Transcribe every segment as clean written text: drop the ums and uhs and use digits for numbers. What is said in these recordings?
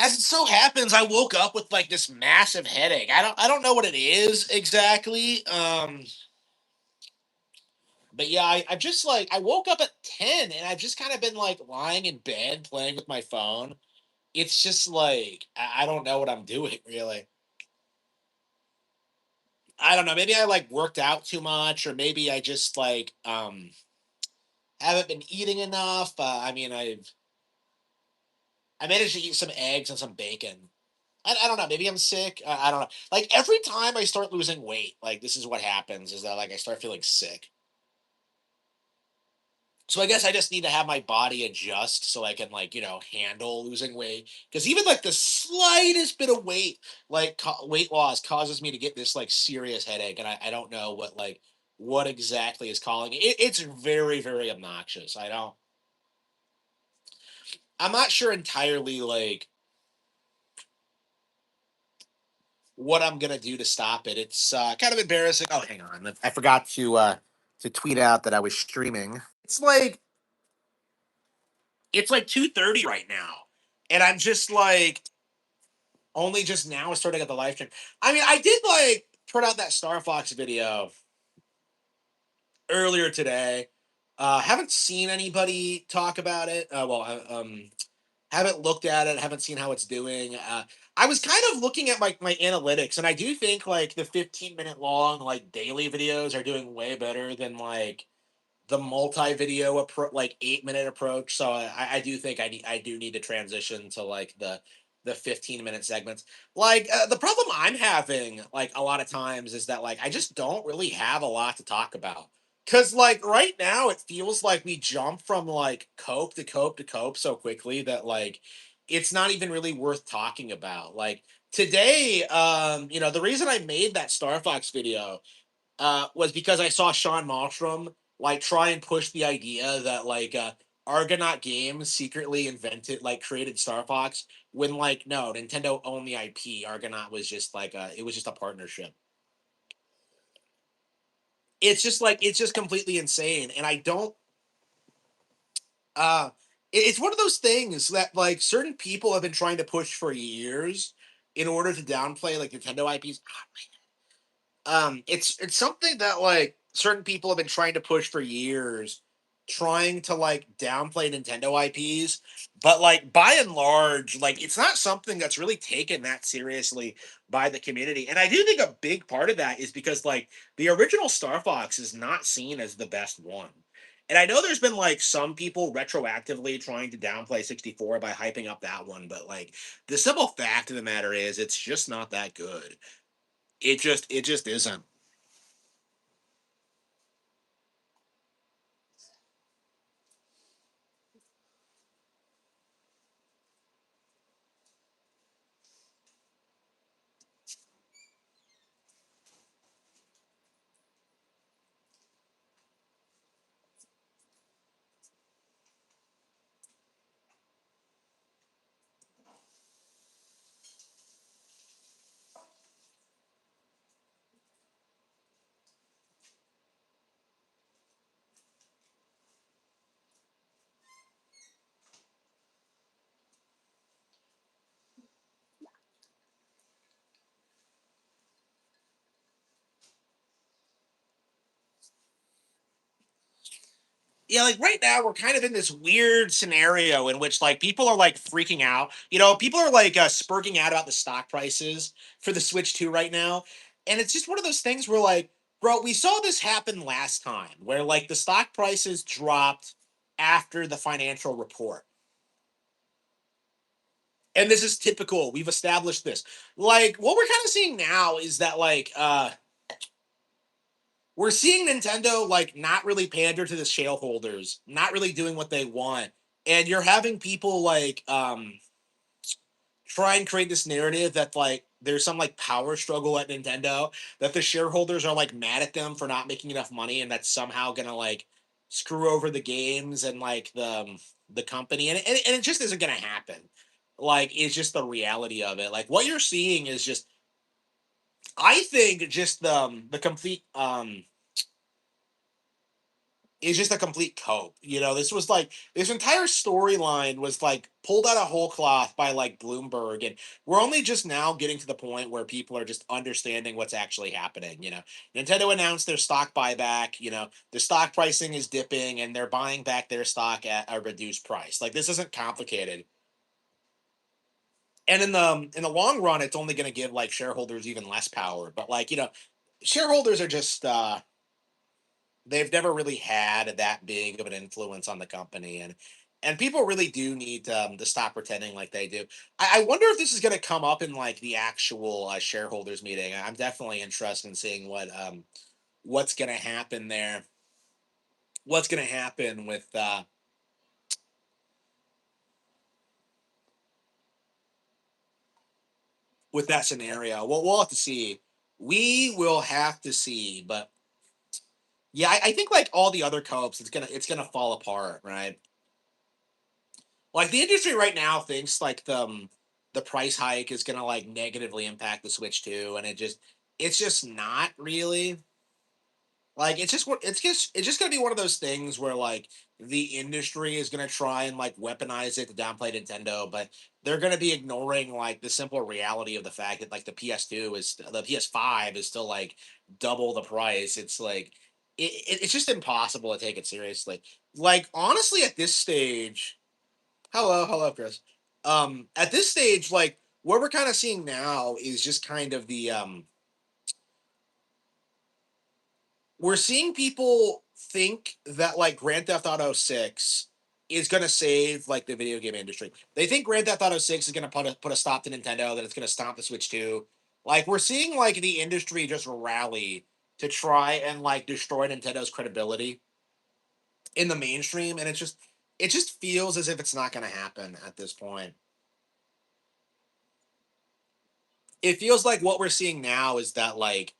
As it so happens, I woke up with like this massive headache. I don't know what it is exactly. But yeah, I've just like I woke up at 10 and I've just kind of been like lying in bed playing with my phone. It's just like I don't know what I'm doing really. I don't know. Maybe I like worked out too much, or maybe I just like haven't been eating enough. I managed to eat some eggs and some bacon. I don't know. Maybe I'm sick. I don't know. Like every time I start losing weight, like this is what happens is that like I start feeling sick. So I guess I just need to have my body adjust so I can like handle losing weight. Because even like the slightest bit of weight, like weight loss, causes me to get this like serious headache, and I don't know what exactly is calling it. It's very obnoxious. I'm not sure entirely like what I'm gonna do to stop it. It's kind of embarrassing. Oh, hang on, I forgot to tweet out that I was streaming. It's like 2:30 right now, and I'm just like only just now starting at the live stream. I mean, I did like put out that Star Fox video earlier today. Haven't seen anybody talk about it. Haven't looked at it. Haven't seen how it's doing. I was kind of looking at my analytics, and I do think like the 15-minute long like daily videos are doing way better than like the multi-video like 8-minute approach. So I do think I do need to transition to like the 15-minute segments. Like the problem I'm having like a lot of times is that like I just don't really have a lot to talk about. Cause like right now it feels like we jump from like cope to cope to cope so quickly that like it's not even really worth talking about. Like today, the reason I made that Star Fox video was because I saw Sean Malmstrom like try and push the idea that like Argonaut Games secretly created Star Fox when like no, Nintendo owned the IP. Argonaut was just like it was just a partnership. It's just completely insane, and I don't. It's one of those things that like certain people have been trying to push for years in order to downplay like Nintendo IPs. It's something that like certain people have been trying to push for years, trying to like downplay Nintendo IPs, but like by and large like it's not something that's really taken that seriously by the community. And I do think a big part of that is because like the original Star Fox is not seen as the best one. And I know there's been like some people retroactively trying to downplay 64 by hyping up that one, but like the simple fact of the matter is it's just not that good. It just isn't. Yeah, like right now we're kind of in this weird scenario in which like people are like freaking out. People are like spurging out about the stock prices for the Switch 2 right now. And it's just one of those things where like, bro, we saw this happen last time where like the stock prices dropped after the financial report. And this is typical. We've established this. Like what we're kind of seeing now is that like we're seeing Nintendo like not really pander to the shareholders, not really doing what they want. And you're having people like try and create this narrative that like there's some like power struggle at Nintendo, that the shareholders are like mad at them for not making enough money, and that's somehow gonna like screw over the games and like the company, and it just isn't gonna happen. Like it's just the reality of it. Like what you're seeing is just, I think, just the complete is just a complete cope. This was like this entire storyline was like pulled out of whole cloth by like Bloomberg, and we're only just now getting to the point where people are just understanding what's actually happening. Nintendo announced their stock buyback. The stock pricing is dipping, and they're buying back their stock at a reduced price. Like this isn't complicated, and in the long run, it's only going to give like shareholders even less power. But like shareholders are just they've never really had that big of an influence on the company, and people really do need to stop pretending like they do. I wonder if this is going to come up in like the actual shareholders meeting. I'm definitely interested in seeing what's going to happen there. What's going to happen with that scenario? We'll have to see. We will have to see. But yeah, I think like all the other copes, it's gonna fall apart, right? Like the industry right now thinks like the price hike is gonna like negatively impact the Switch 2, and it's just not really. Like it's just gonna be one of those things where like the industry is gonna try and like weaponize it to downplay Nintendo, but they're gonna be ignoring like the simple reality of the fact that like the PS5 is still like double the price. It's like it's just impossible to take it seriously. Like honestly, at this stage, hello, Chris. At this stage, like what we're kind of seeing now is just kind of we're seeing people think that like Grand Theft Auto 6 is going to save like the video game industry. They think Grand Theft Auto 6 is going to put a stop to Nintendo, that it's going to stop the Switch 2. Like we're seeing like the industry just rally to try and like destroy Nintendo's credibility in the mainstream, and it just feels as if it's not going to happen at this point. It feels like what we're seeing now is that like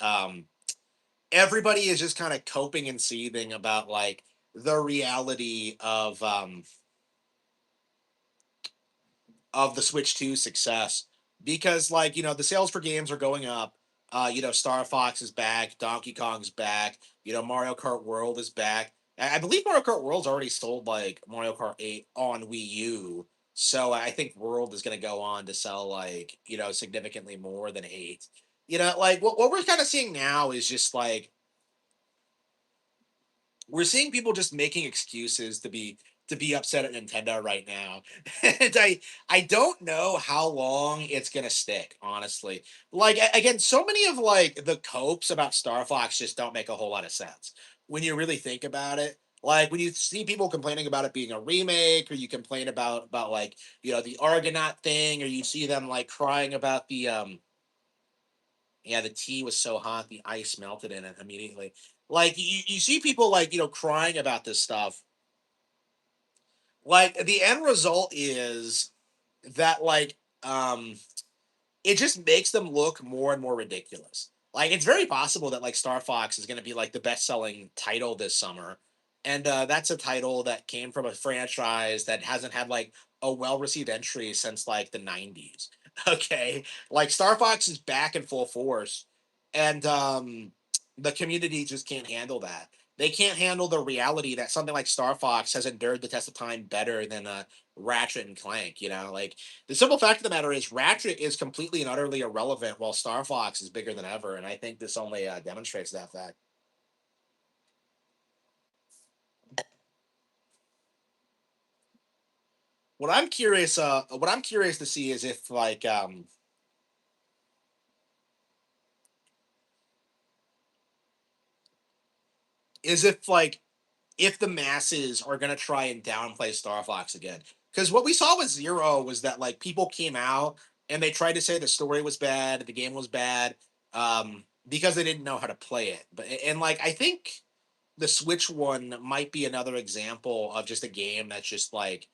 everybody is just kind of coping and seething about like the reality of the Switch 2 success, because like the sales for games are going up. Star Fox is back, Donkey Kong's back, Mario Kart World is back. I believe Mario Kart World's already sold like Mario Kart 8 on Wii U. So I think World is going to go on to sell like significantly more than 8. Like what we're kind of seeing now is just like we're seeing people just making excuses to be upset at Nintendo right now. And I don't know how long it's gonna stick, honestly. Like again, so many of like the copes about Star Fox just don't make a whole lot of sense when you really think about it. Like when you see people complaining about it being a remake, or you complain about like the Argonaut thing, or you see them like crying about the tea was so hot the ice melted in it immediately. Like you see people like crying about this stuff. Like the end result is that like it just makes them look more and more ridiculous. Like it's very possible that like Star Fox is going to be like the best-selling title this summer, and that's a title that came from a franchise that hasn't had like a well-received entry since like the '90s. Okay, like Star Fox is back in full force, and the community just can't handle that. They can't handle the reality that something like Star Fox has endured the test of time better than Ratchet and Clank. Like the simple fact of the matter is Ratchet is completely and utterly irrelevant, while Star Fox is bigger than ever, and I think this only demonstrates that fact. What I'm curious to see is if if the masses are gonna try and downplay Star Fox again. Because what we saw with Zero was that like people came out and they tried to say the story was bad, the game was bad, because they didn't know how to play it. And like I think the Switch one might be another example of just a game that's just like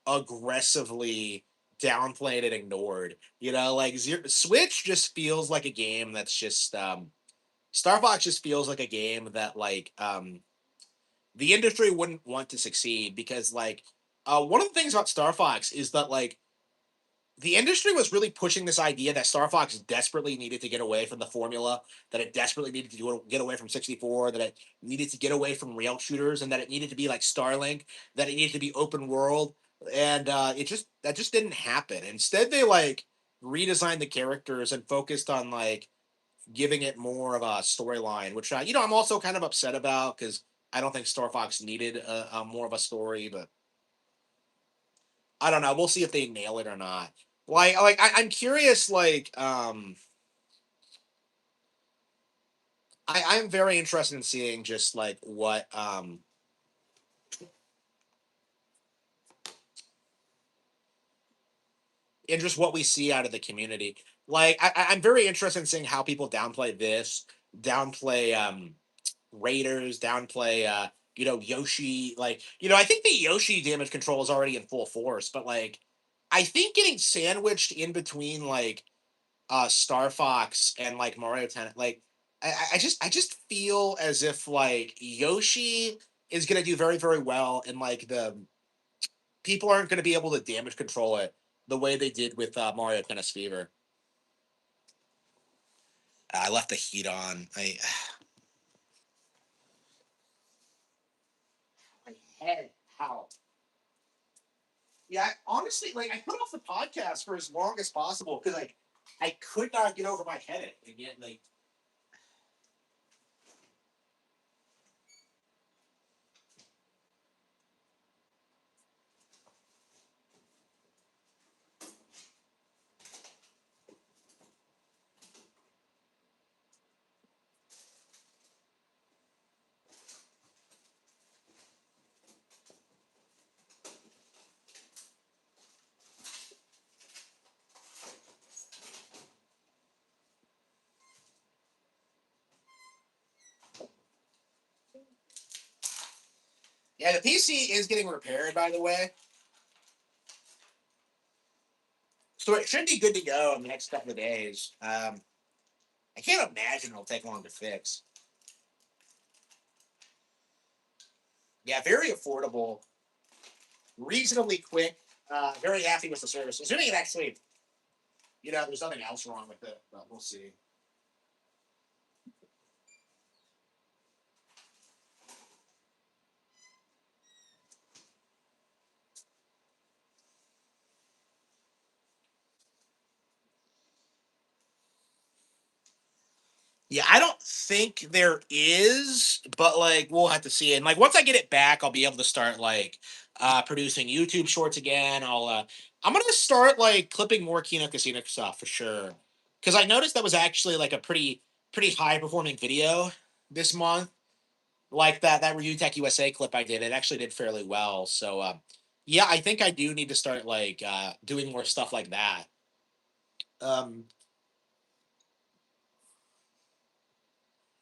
aggressively downplayed and ignored. Like Switch just feels like a game that's just Star Fox just feels like a game that like the industry wouldn't want to succeed, because like one of the things about Star Fox is that like the industry was really pushing this idea that Star Fox desperately needed to get away from the formula, that it desperately needed to get away from 64, that it needed to get away from rail shooters, and that it needed to be like Starlink, that it needed to be open world, and it just that just didn't happen. Instead, they like redesigned the characters and focused on like giving it more of a storyline, which I'm also kind of upset about because I don't think Star Fox needed a more of a story, but I don't know. We'll see if they nail it or not. I'm curious. I'm very interested in seeing just like what and just what we see out of the community. I'm very interested in seeing how people downplay this, downplay Raiders, downplay Yoshi. I think the Yoshi damage control is already in full force, but like I think getting sandwiched in between like Star Fox and like Mario Tennis. I just feel as if like Yoshi is gonna do very, very well, and like the people aren't gonna be able to damage control it the way they did with Mario Tennis Fever. I left the heat on. My head. How? Yeah, honestly, like I put off the podcast for as long as possible because like I could not get over my headache again. Like yeah, the PC is getting repaired, by the way. So it should be good to go in the next couple of days. I can't imagine it'll take long to fix. Yeah, very affordable, reasonably quick. Very happy with the service. Assuming it actually, there's nothing else wrong with it, but we'll see. Yeah, I don't think there is, but like we'll have to see. And like once I get it back, I'll be able to start like producing YouTube shorts again. I'm gonna start like clipping more Kino Casino stuff for sure. Cause I noticed that was actually like a pretty high performing video this month. Like that Review Tech USA clip I did, it actually did fairly well. So yeah, I think I do need to start like doing more stuff like that. Um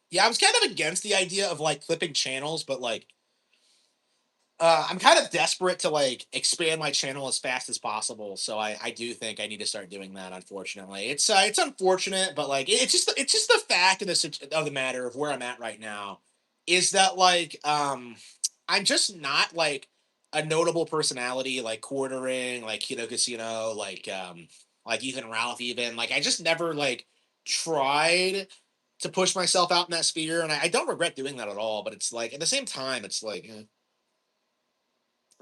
yeah, I was kind of against the idea of like clipping channels, but like I'm kind of desperate to like expand my channel as fast as possible. So I do think I need to start doing that. Unfortunately, it's unfortunate, but like it's just the fact of of the matter of where I'm at right now is that like I'm just not like a notable personality like quartering like Kino Casino like Ethan Ralph even like I just never like tried to push myself out in that sphere, and I don't regret doing that at all. But it's like at the same time, it's like.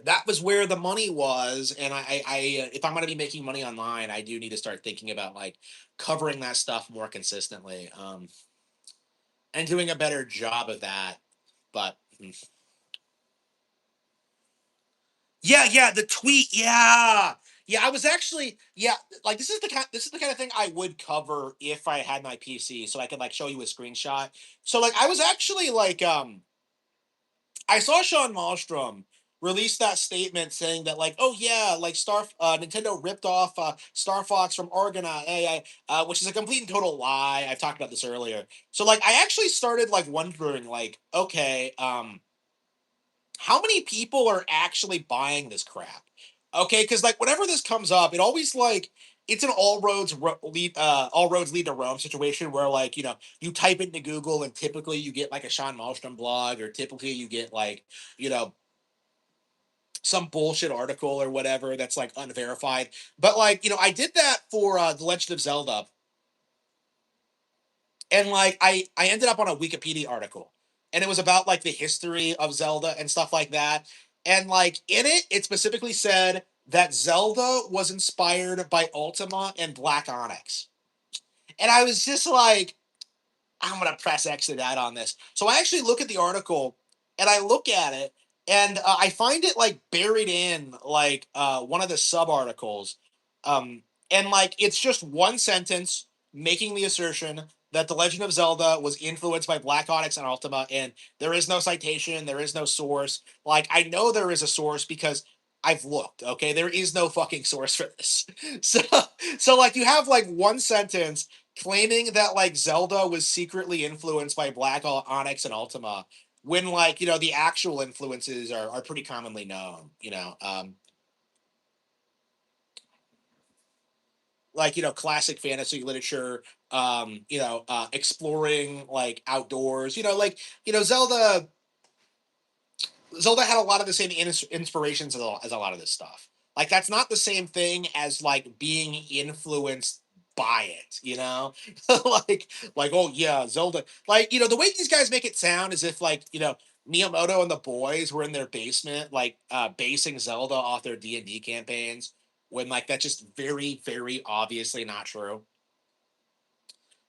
That was where the money was, and if I'm going to be making money online, I do need to start thinking about like covering that stuff more consistently, and doing a better job of that. But yeah, yeah, the tweet, yeah, yeah. I was actually, yeah, like this is the kind of thing I would cover if I had my PC, so I could like show you a screenshot. So like I was actually like I saw Sean Malmstrom release that statement saying that like, oh yeah, like Nintendo ripped off Star Fox from Argonaut, which is a complete and total lie. I've talked about this earlier. So like, I actually started like wondering like, okay, how many people are actually buying this crap? Okay, because like whenever this comes up, it always like it's an all roads lead to Rome situation where like you type it into Google and typically you get like a Sean Malmstrom blog or typically you get like you know some bullshit article or whatever that's like unverified. But like, I did that for The Legend of Zelda, and like I ended up on a Wikipedia article, and it was about like the history of Zelda and stuff like that. And like in it, it specifically said that Zelda was inspired by Ultima and Black Onyx. And I was just like, I'm gonna press exit out on this. So I actually look at the article, and I look at it, and I find it like buried in like one of the sub articles, um, and like it's just one sentence making the assertion that the Legend of Zelda was influenced by Black Onyx and Ultima, and there is no citation, there is no source. Like I know there is a source because I've looked. Okay, there is no fucking source for this. So so like you have like one sentence claiming that like Zelda was secretly influenced by Black Onyx and Ultima, when like the actual influences are pretty commonly known. Like classic fantasy literature, exploring like outdoors. Zelda had a lot of the same inspirations as a lot of this stuff. Like that's not the same thing as like being influenced by it, like oh yeah, Zelda. Like the way these guys make it sound as if like Miyamoto and the boys were in their basement, like basing Zelda off their D&D campaigns, when like that's just very very obviously not true.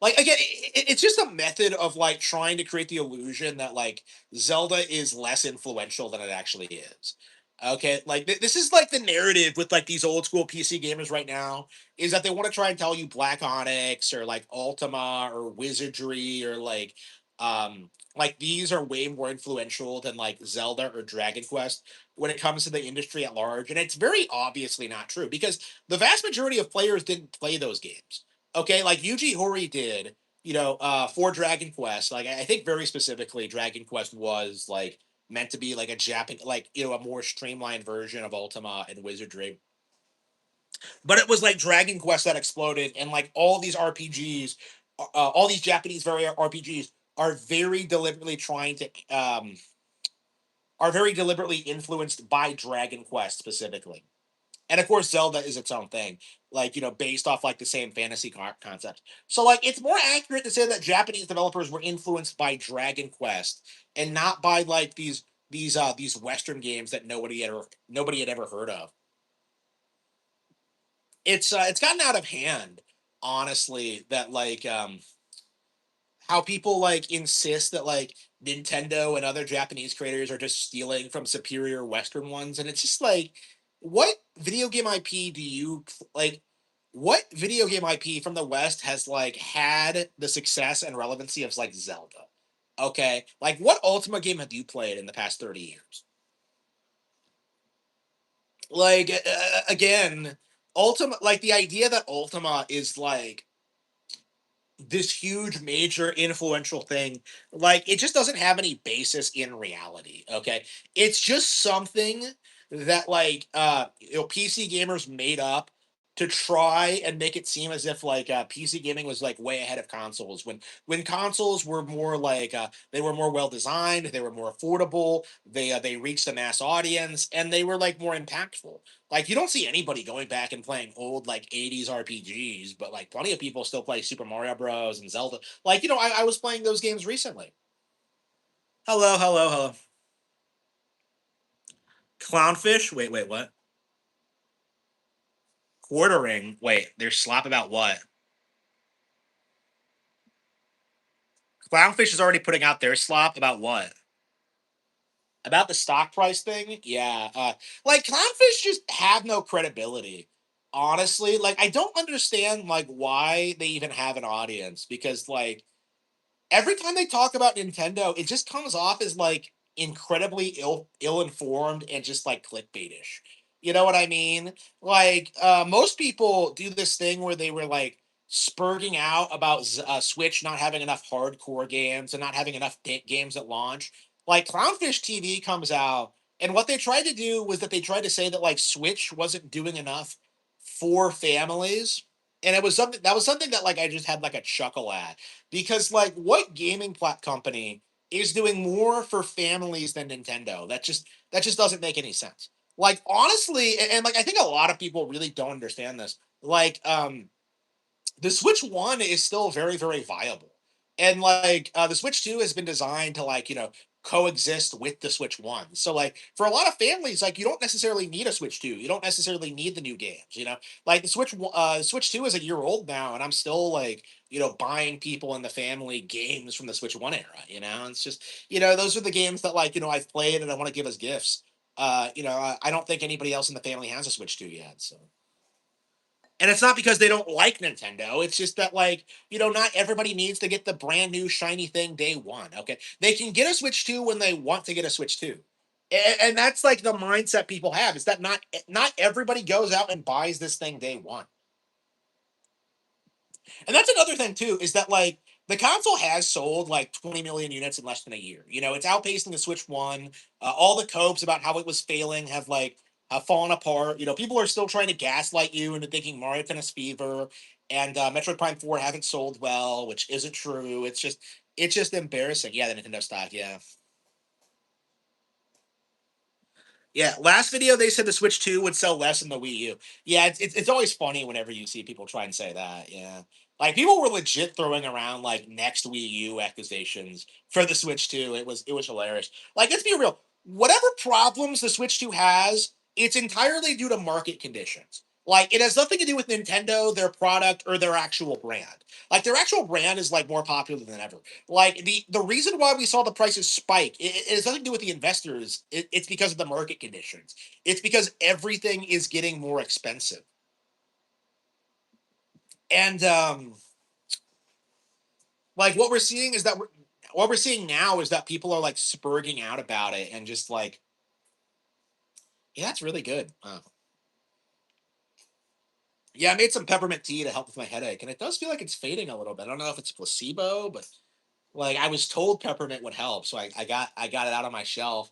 Like again, it's just a method of like trying to create the illusion that like Zelda is less influential than it actually is. Okay, like this is like the narrative with like these old school PC gamers right now, is that they want to try and tell you Black Onyx or like Ultima or Wizardry or like these are way more influential than like Zelda or Dragon Quest when it comes to the industry at large, and it's very obviously not true because the vast majority of players didn't play those games. Okay, like Yuji Horii did, for Dragon Quest. Like I think very specifically, Dragon Quest was like meant to be like a Japan, like a more streamlined version of Ultima and Wizardry. But it was like Dragon Quest that exploded, and like all these RPGs, all these Japanese very RPGs are very deliberately trying to are very deliberately influenced by Dragon Quest specifically. And of course, Zelda is its own thing, like based off like the same fantasy concept. So like, it's more accurate to say that Japanese developers were influenced by Dragon Quest and not by like these Western games that nobody had ever heard of. It's gotten out of hand, honestly. That like how people like insist that like Nintendo and other Japanese creators are just stealing from superior Western ones, and it's just like, what video game IP do you like? What video game IP from the West has like had the success and relevancy of like Zelda? Okay, like what Ultima game have you played in the past 30 years? Like again, Ultima, like the idea that Ultima is like this huge major influential thing, like it just doesn't have any basis in reality. Okay, it's just something that like PC gamers made up to try and make it seem as if like PC gaming was like way ahead of consoles, when consoles were more like they were more well designed, they were more affordable, they reached a mass audience, and they were like more impactful. Like you don't see anybody going back and playing old like 80s RPGs, but like plenty of people still play Super Mario Bros. And Zelda. Like, I was playing those games recently. Hello, hello, hello. Clownfish? Wait, what? Quartering? Wait, they're slap about what? Clownfish is already putting out their slop about what? About the stock price thing? Yeah. Like Clownfish just have no credibility. Honestly, like I don't understand like why they even have an audience, because like every time they talk about Nintendo, it just comes off as like incredibly ill informed and just like clickbaitish. You know what I mean? Like most people do this thing where they were like spurging out about Switch not having enough hardcore games and not having enough games at launch. Like Clownfish TV comes out, and what they tried to do was that they tried to say that like Switch wasn't doing enough for families, and it was something that like I just had like a chuckle at, because like what gaming company is doing more for families than Nintendo? That just doesn't make any sense. Like, honestly, and, like, I think a lot of people really don't understand this. Like, the Switch 1 is still very, very viable. And like the Switch 2 has been designed to like, coexist with the Switch 1. So like for a lot of families, like you don't necessarily need a Switch 2. You don't necessarily need the new games. Like Switch 2 is a year old now and I'm still like, buying people in the family games from the Switch 1 era. It's just, those are the games that like, I've played and I want to give as gifts. I don't think anybody else in the family has a Switch 2 yet, so. And it's not because they don't like Nintendo. It's just that, like, not everybody needs to get the brand new shiny thing day one. Okay. They can get a Switch 2 when they want to get a Switch 2. And that's like the mindset people have is that not everybody goes out and buys this thing day one. And that's another thing too, is that like the console has sold like 20 million units in less than a year. It's outpacing the Switch One. All the copes about how it was failing have fallen apart. People are still trying to gaslight you into thinking Mario Tennis Fever and Metroid Prime 4 haven't sold well, which isn't true. It's just embarrassing. Yeah, the Nintendo stock. Yeah. Yeah, last video they said the Switch 2 would sell less than the Wii U. Yeah, it's always funny whenever you see people try and say that. Yeah, like people were legit throwing around like next Wii U accusations for the Switch 2. It was hilarious. Like, let's be real. Whatever problems the Switch 2 has, it's entirely due to market conditions. Like, it has nothing to do with Nintendo, their product, or their actual brand. Like, their actual brand is like more popular than ever. Like the reason why we saw the prices spike, it has nothing to do with the investors. It's because of the market conditions. It's because everything is getting more expensive. And like what we're seeing now is that people are like spurging out about it and just like, yeah, it's really good. Yeah, I made some peppermint tea to help with my headache, and it does feel like it's fading a little bit. I don't know if it's placebo, but like I was told peppermint would help, so I got it out on my shelf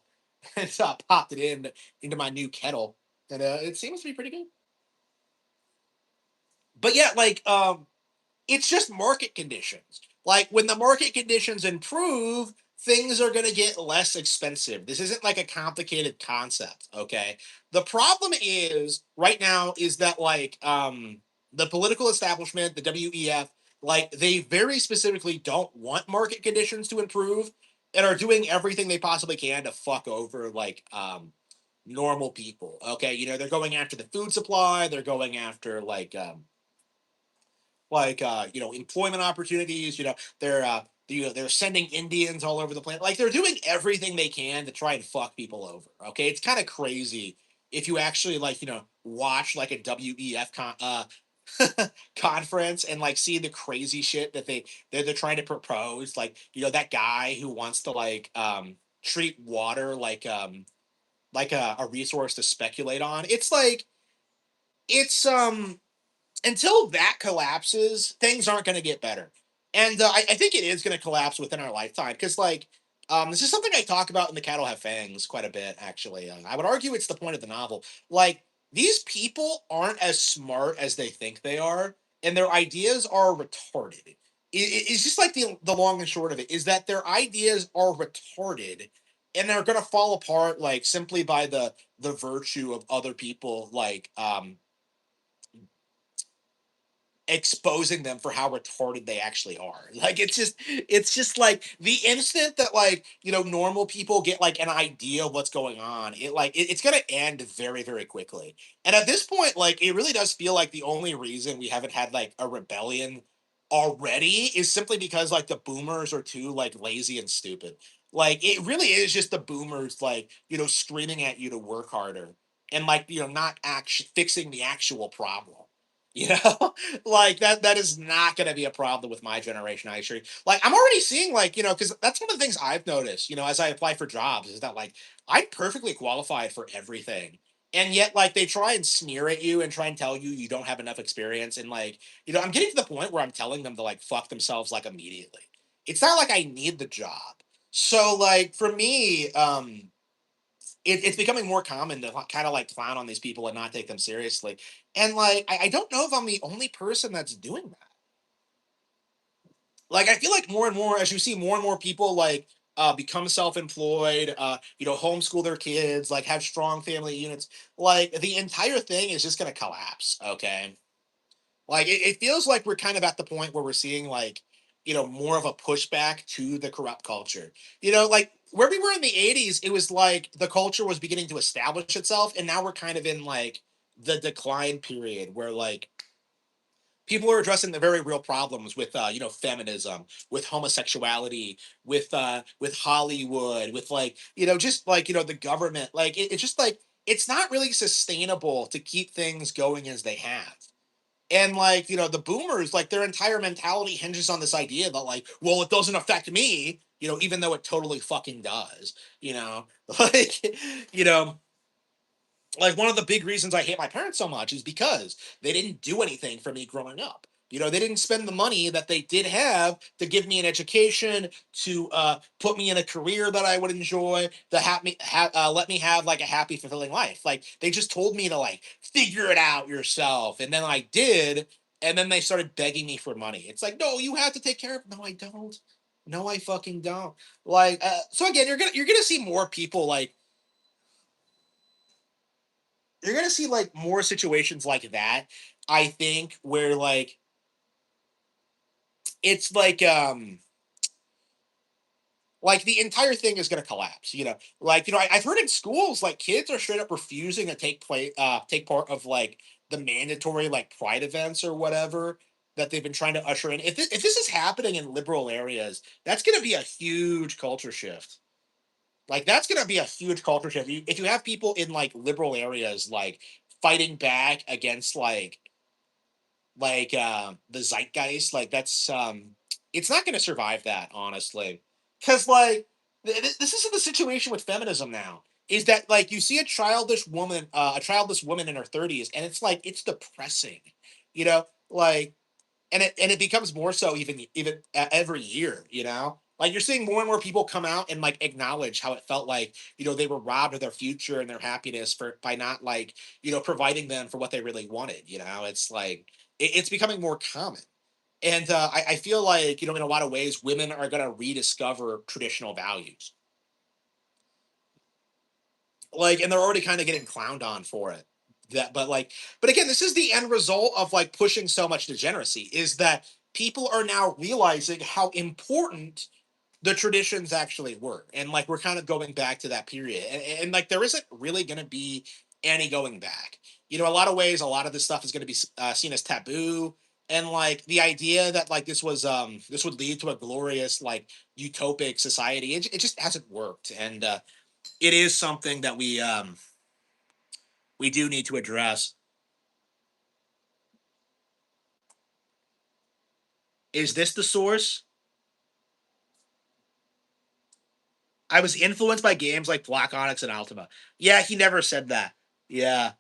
and so I popped it into my new kettle, and it seems to be pretty good. But yeah, like it's just market conditions. Like when the market conditions improve, things are going to get less expensive. This isn't like a complicated concept, okay? The problem is right now is that like the political establishment, the WEF, like they very specifically don't want market conditions to improve and are doing everything they possibly can to fuck over like normal people. Okay, they're going after the food supply, they're going after employment opportunities. They're sending Indians all over the planet. Like they're doing everything they can to try and fuck people over. Okay, it's kind of crazy if you actually like watch like a conference and like see the crazy shit that they're trying to propose. Like that guy who wants to like treat water like a resource to speculate on. It's like it's until that collapses, things aren't going to get better. And I think it is going to collapse within our lifetime because, like, this is something I talk about in The Cattle Have Fangs quite a bit, actually. I would argue it's the point of the novel. Like, these people aren't as smart as they think they are, and their ideas are retarded. It's just like the long and short of it is that their ideas are retarded and they're going to fall apart like simply by the virtue of other people exposing them for how retarded they actually are. Like it's just like the instant that like, normal people get like an idea of what's going on, it's gonna end very, very quickly. And at this point, like it really does feel like the only reason we haven't had like a rebellion already is simply because like the boomers are too like lazy and stupid. Like it really is just the boomers like, screaming at you to work harder and like, not actually fixing the actual problem. You know, like that is not going to be a problem with my generation. I assure you. Like I'm already seeing like because that's one of the things I've noticed. As I apply for jobs, is that like I'm perfectly qualified for everything, and yet like they try and sneer at you and try and tell you you don't have enough experience, and like I'm getting to the point where I'm telling them to like fuck themselves like immediately. It's not like I need the job. So like for me, it's becoming more common to kind of like clown on these people and not take them seriously. And like, I don't know if I'm the only person that's doing that. Like, I feel like more and more, as you see more and more people like become self-employed, homeschool their kids, like have strong family units, like the entire thing is just going to collapse. Okay. Like it feels like we're kind of at the point where we're seeing like, more of a pushback to the corrupt culture. Like where we were in the 80s, it was like the culture was beginning to establish itself. And now we're kind of in like the decline period where like people are addressing the very real problems with feminism, with homosexuality, with Hollywood, with like just like the government. Like it's just like it's not really sustainable to keep things going as they have. And like, the boomers, like their entire mentality hinges on this idea that like, well, it doesn't affect me, even though it totally fucking does, like, you know, like one of the big reasons I hate my parents so much is because they didn't do anything for me growing up. They didn't spend the money that they did have to give me an education, to put me in a career that I would enjoy, to let me have like a happy, fulfilling life. Like they just told me to like figure it out yourself, and then I did, and then they started begging me for money. It's like, no, you have to take care of. No, I don't. No, I fucking don't. Like, so again, you're gonna see more people like you're gonna see like more situations like that. I think where it's like the entire thing is gonna collapse. Like I've heard in schools like kids are straight up refusing to take part of like the mandatory like pride events or whatever that they've been trying to usher in. If this is happening in liberal areas, that's gonna be a huge culture shift. Like that's gonna be a huge culture shift. If you have people in like liberal areas like fighting back against the zeitgeist, like that's it's not going to survive that, honestly, because like this is the situation with feminism now, is that like you see a childless woman in her 30s, and it's like it's depressing, like, and it becomes more so even every year, like you're seeing more and more people come out and like acknowledge how it felt like they were robbed of their future and their happiness for by not like providing them for what they really wanted. It's like it's becoming more common. And I feel like in a lot of ways women are going to rediscover traditional values, like, and they're already kind of getting clowned on for it. But again, this is the end result of like pushing so much degeneracy, is that people are now realizing how important the traditions actually were, and like we're kind of going back to that period, and like there isn't really going to be any going back. A lot of ways, a lot of this stuff is going to be seen as taboo, and like the idea that like this would lead to a glorious like utopic society, it just hasn't worked. And it is something that we do need to address. Is this the source? I was influenced by games like Black Onyx and Ultima. Yeah, he never said that. Yeah.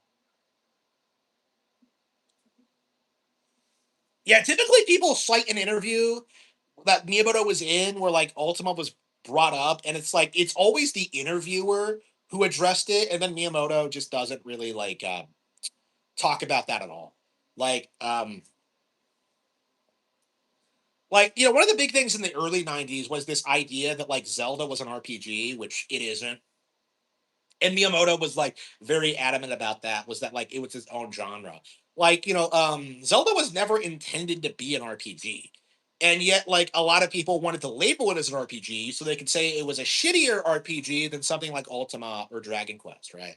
Yeah, typically people cite an interview that Miyamoto was in where like Ultima was brought up, and it's like it's always the interviewer who addressed it, and then Miyamoto just doesn't really like talk about that at all. Like one of the big things in the early 90s was this idea that like Zelda was an RPG, which it isn't. And Miyamoto was like very adamant about that, was that like it was his own genre. Like, Zelda was never intended to be an RPG. And yet, like, a lot of people wanted to label it as an RPG so they could say it was a shittier RPG than something like Ultima or Dragon Quest, right?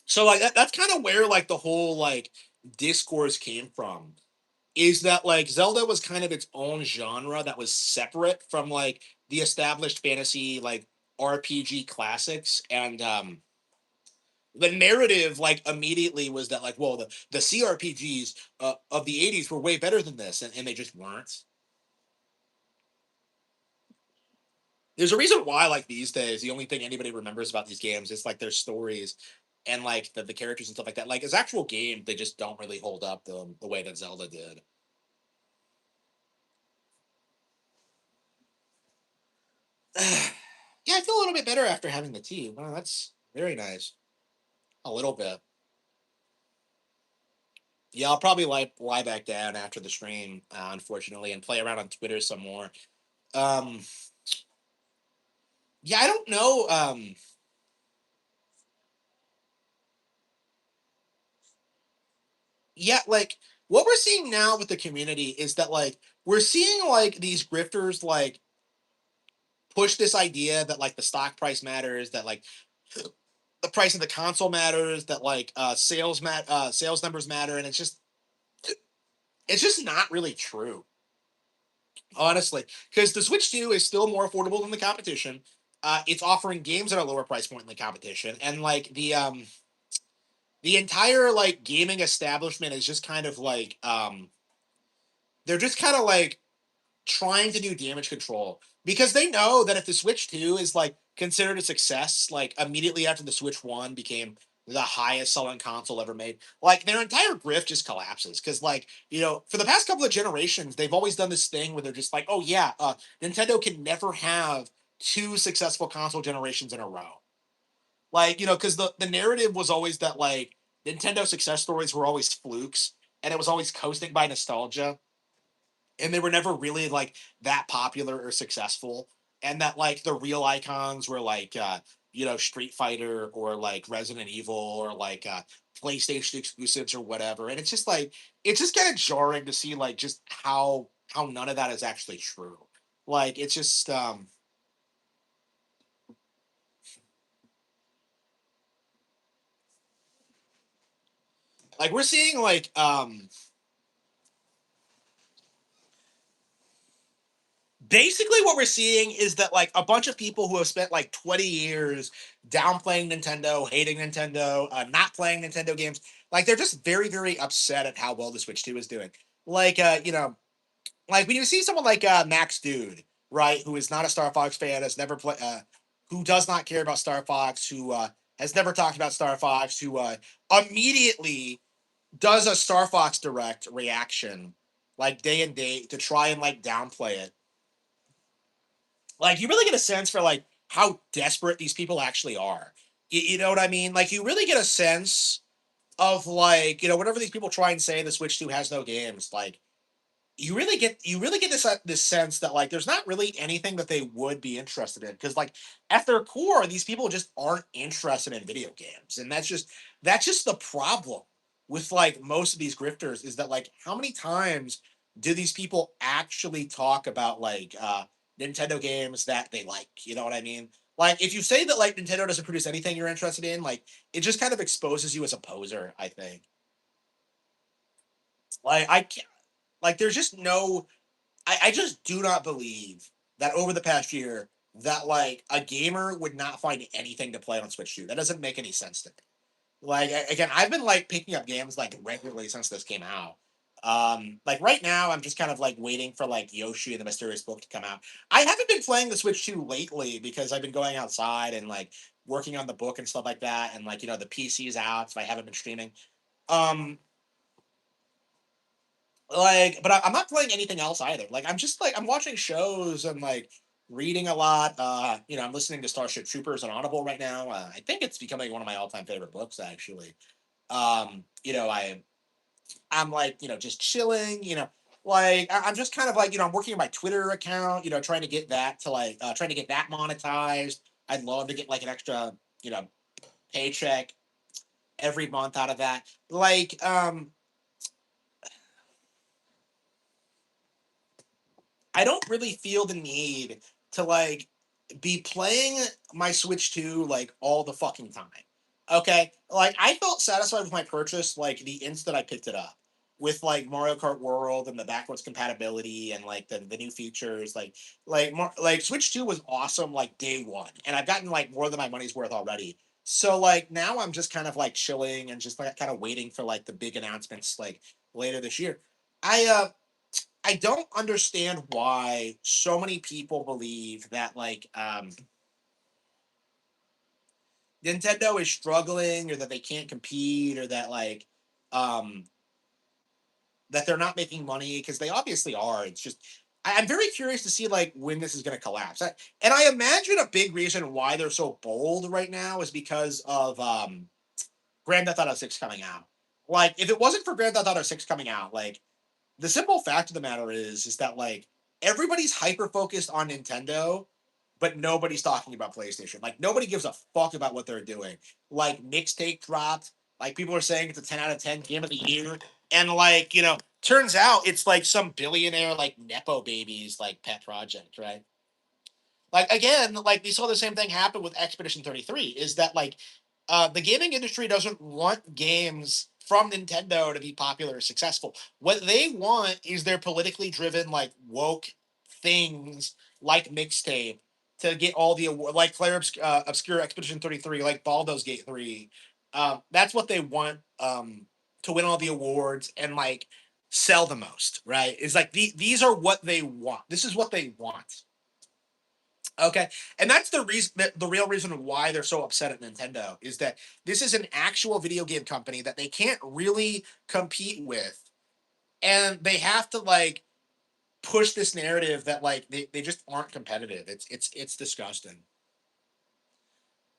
So, like, that's kind of where, like, the whole, like, discourse came from, is that, like, Zelda was kind of its own genre that was separate from, like, the established fantasy, like, RPG classics. And, the narrative like immediately was that like, well, the CRPGs of the 80s were way better than this, and they just weren't. There's a reason why like these days the only thing anybody remembers about these games is like their stories and like the characters and stuff like that. Like as actual game, they just don't really hold up the way that Zelda did. Yeah, I feel a little bit better after having the tea. Wow, that's very nice. A little bit. Yeah, I'll probably lie back down after the stream, unfortunately, and play around on Twitter some more. Um, yeah, I don't know. Yeah, like what we're seeing now with the community is that like we're seeing like these grifters like push this idea that like the stock price matters, that like the price of the console matters, that like sales numbers matter, and it's just not really true, honestly. Because the Switch 2 is still more affordable than the competition. It's offering games at a lower price point than the competition, and like the entire like gaming establishment is just kind of like they're just kind of like trying to do damage control because they know that if the Switch 2 is like considered a success, like immediately after the Switch 1 became the highest selling console ever made, like their entire grift just collapses. Cause like, for the past couple of generations, they've always done this thing where they're just like, oh yeah, Nintendo can never have two successful console generations in a row. Like, because the narrative was always that like Nintendo success stories were always flukes and it was always coasting by nostalgia and they were never really like that popular or successful, and that like the real icons were like Street Fighter or like Resident Evil or like PlayStation exclusives or whatever. And it's just like it's just kind of jarring to see like just how none of that is actually true. Like it's just like we're seeing like basically what we're seeing is that like a bunch of people who have spent like 20 years downplaying Nintendo, hating Nintendo, not playing Nintendo games, like they're just very very upset at how well the Switch 2 is doing. Like like when you see someone like Max Dude, right, who is not a Star Fox fan, has never played, who does not care about Star Fox, who has never talked about Star Fox, who immediately does a Star Fox direct reaction like day and date to try and like downplay it. Like you really get a sense for like how desperate these people actually are. You know what I mean? Like you really get a sense of like, whenever these people try and say the Switch 2 has no games, like you really get this sense that like there's not really anything that they would be interested in, because like at their core these people just aren't interested in video games, and that's just the problem with like most of these grifters, is that like how many times do these people actually talk about like Nintendo games that they like, you know what I mean? Like if you say that like Nintendo doesn't produce anything you're interested in, like it just kind of exposes you as a poser, I think. Like I can't, like there's just no, I just do not believe that over the past year that like a gamer would not find anything to play on Switch 2. That doesn't make any sense to me. Like again, I've been like picking up games like regularly since this came out. Like right now, I'm just kind of like waiting for like Yoshi and the Mysterious Book to come out. I haven't been playing the Switch 2 lately because I've been going outside and like working on the book and stuff like that, and like the PC is out, so I haven't been streaming. Um, like, but I'm not playing anything else either. Like, I'm just like I'm watching shows and like reading a lot. I'm listening to Starship Troopers on Audible right now. I think it's becoming one of my all-time favorite books, actually. I'm like, just chilling. Like I'm just kind of like, I'm working on my Twitter account. Trying to get that to like, trying to get that monetized. I'd love to get like an extra, you know, paycheck every month out of that. Like, I don't really feel the need to like be playing my Switch 2 like all the fucking time. Okay? Like I felt satisfied with my purchase like the instant I picked it up. With like Mario Kart World and the backwards compatibility and like the new features, like Switch 2 was awesome like day one, and I've gotten like more than my money's worth already. So like now I'm just kind of like chilling and just like kind of waiting for like the big announcements like later this year. I don't understand why so many people believe that like Nintendo is struggling, or that they can't compete, or that like um that they're not making money, because they obviously are. It's just I'm very curious to see like when this is going to collapse. And I imagine a big reason why they're so bold right now is because of Grand Theft Auto 6 coming out. Like if it wasn't for Grand Theft Auto 6 coming out, like the simple fact of the matter is that like everybody's hyper focused on Nintendo, but nobody's talking about PlayStation. Like nobody gives a fuck about what they're doing. Like mixtape dropped. Like people are saying it's a 10 out of 10 game of the year, and like turns out it's like some billionaire like nepo baby's like pet project, right? Like again, like we saw the same thing happen with Expedition 33. Is that like the gaming industry doesn't want games from Nintendo to be popular or successful. What they want is their politically driven, like woke things like mixtape to get all the award, like Obscure Expedition 33, like Baldur's Gate 3. That's what they want to win all the awards and like sell the most, right? Is like these are what they want. This is what they want. Okay, and that's the reason, the real reason why they're so upset at Nintendo is that this is an actual video game company that they can't really compete with, and they have to like push this narrative that like they just aren't competitive. It's disgusting.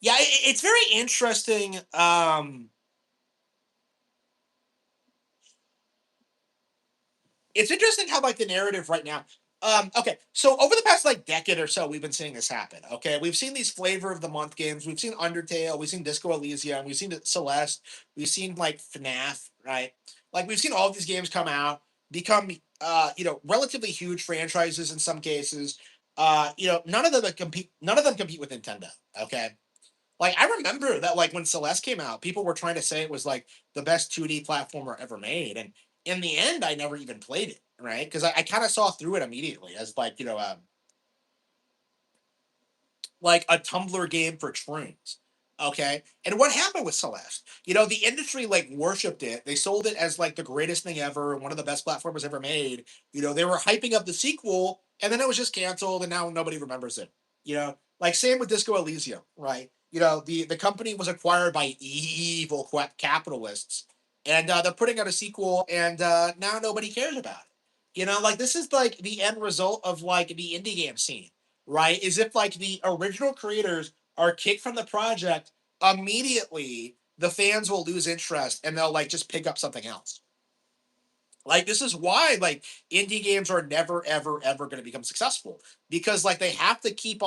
Yeah, it's very interesting. It's interesting how like the narrative right now. Okay, so over the past like decade or so, we've been seeing this happen. Okay, we've seen these flavor of the month games. We've seen Undertale. We've seen Disco Elysium. We've seen Celeste. We've seen like FNAF. Right, like we've seen all of these games come out, become relatively huge franchises in some cases. None of them compete. None of them compete with Nintendo. Okay, like I remember that like when Celeste came out, people were trying to say it was like the best 2D platformer ever made, and in the end, I never even played it, right? Because I kind of saw through it immediately as like a Tumblr game for trains. Okay. And what happened with Celeste? The industry like worshipped it. They sold it as like the greatest thing ever, one of the best platformers ever made. They were hyping up the sequel, and then it was just canceled, and now nobody remembers it. Like same with Disco Elysium, right? The company was acquired by evil capitalists, and they're putting out a sequel, and now nobody cares about it. Like this is like the end result of like the indie game scene, right? Is if like the original creators are kicked from the project, immediately the fans will lose interest and they'll like just pick up something else. Like this is why like indie games are never ever ever going to become successful, because like they have to keep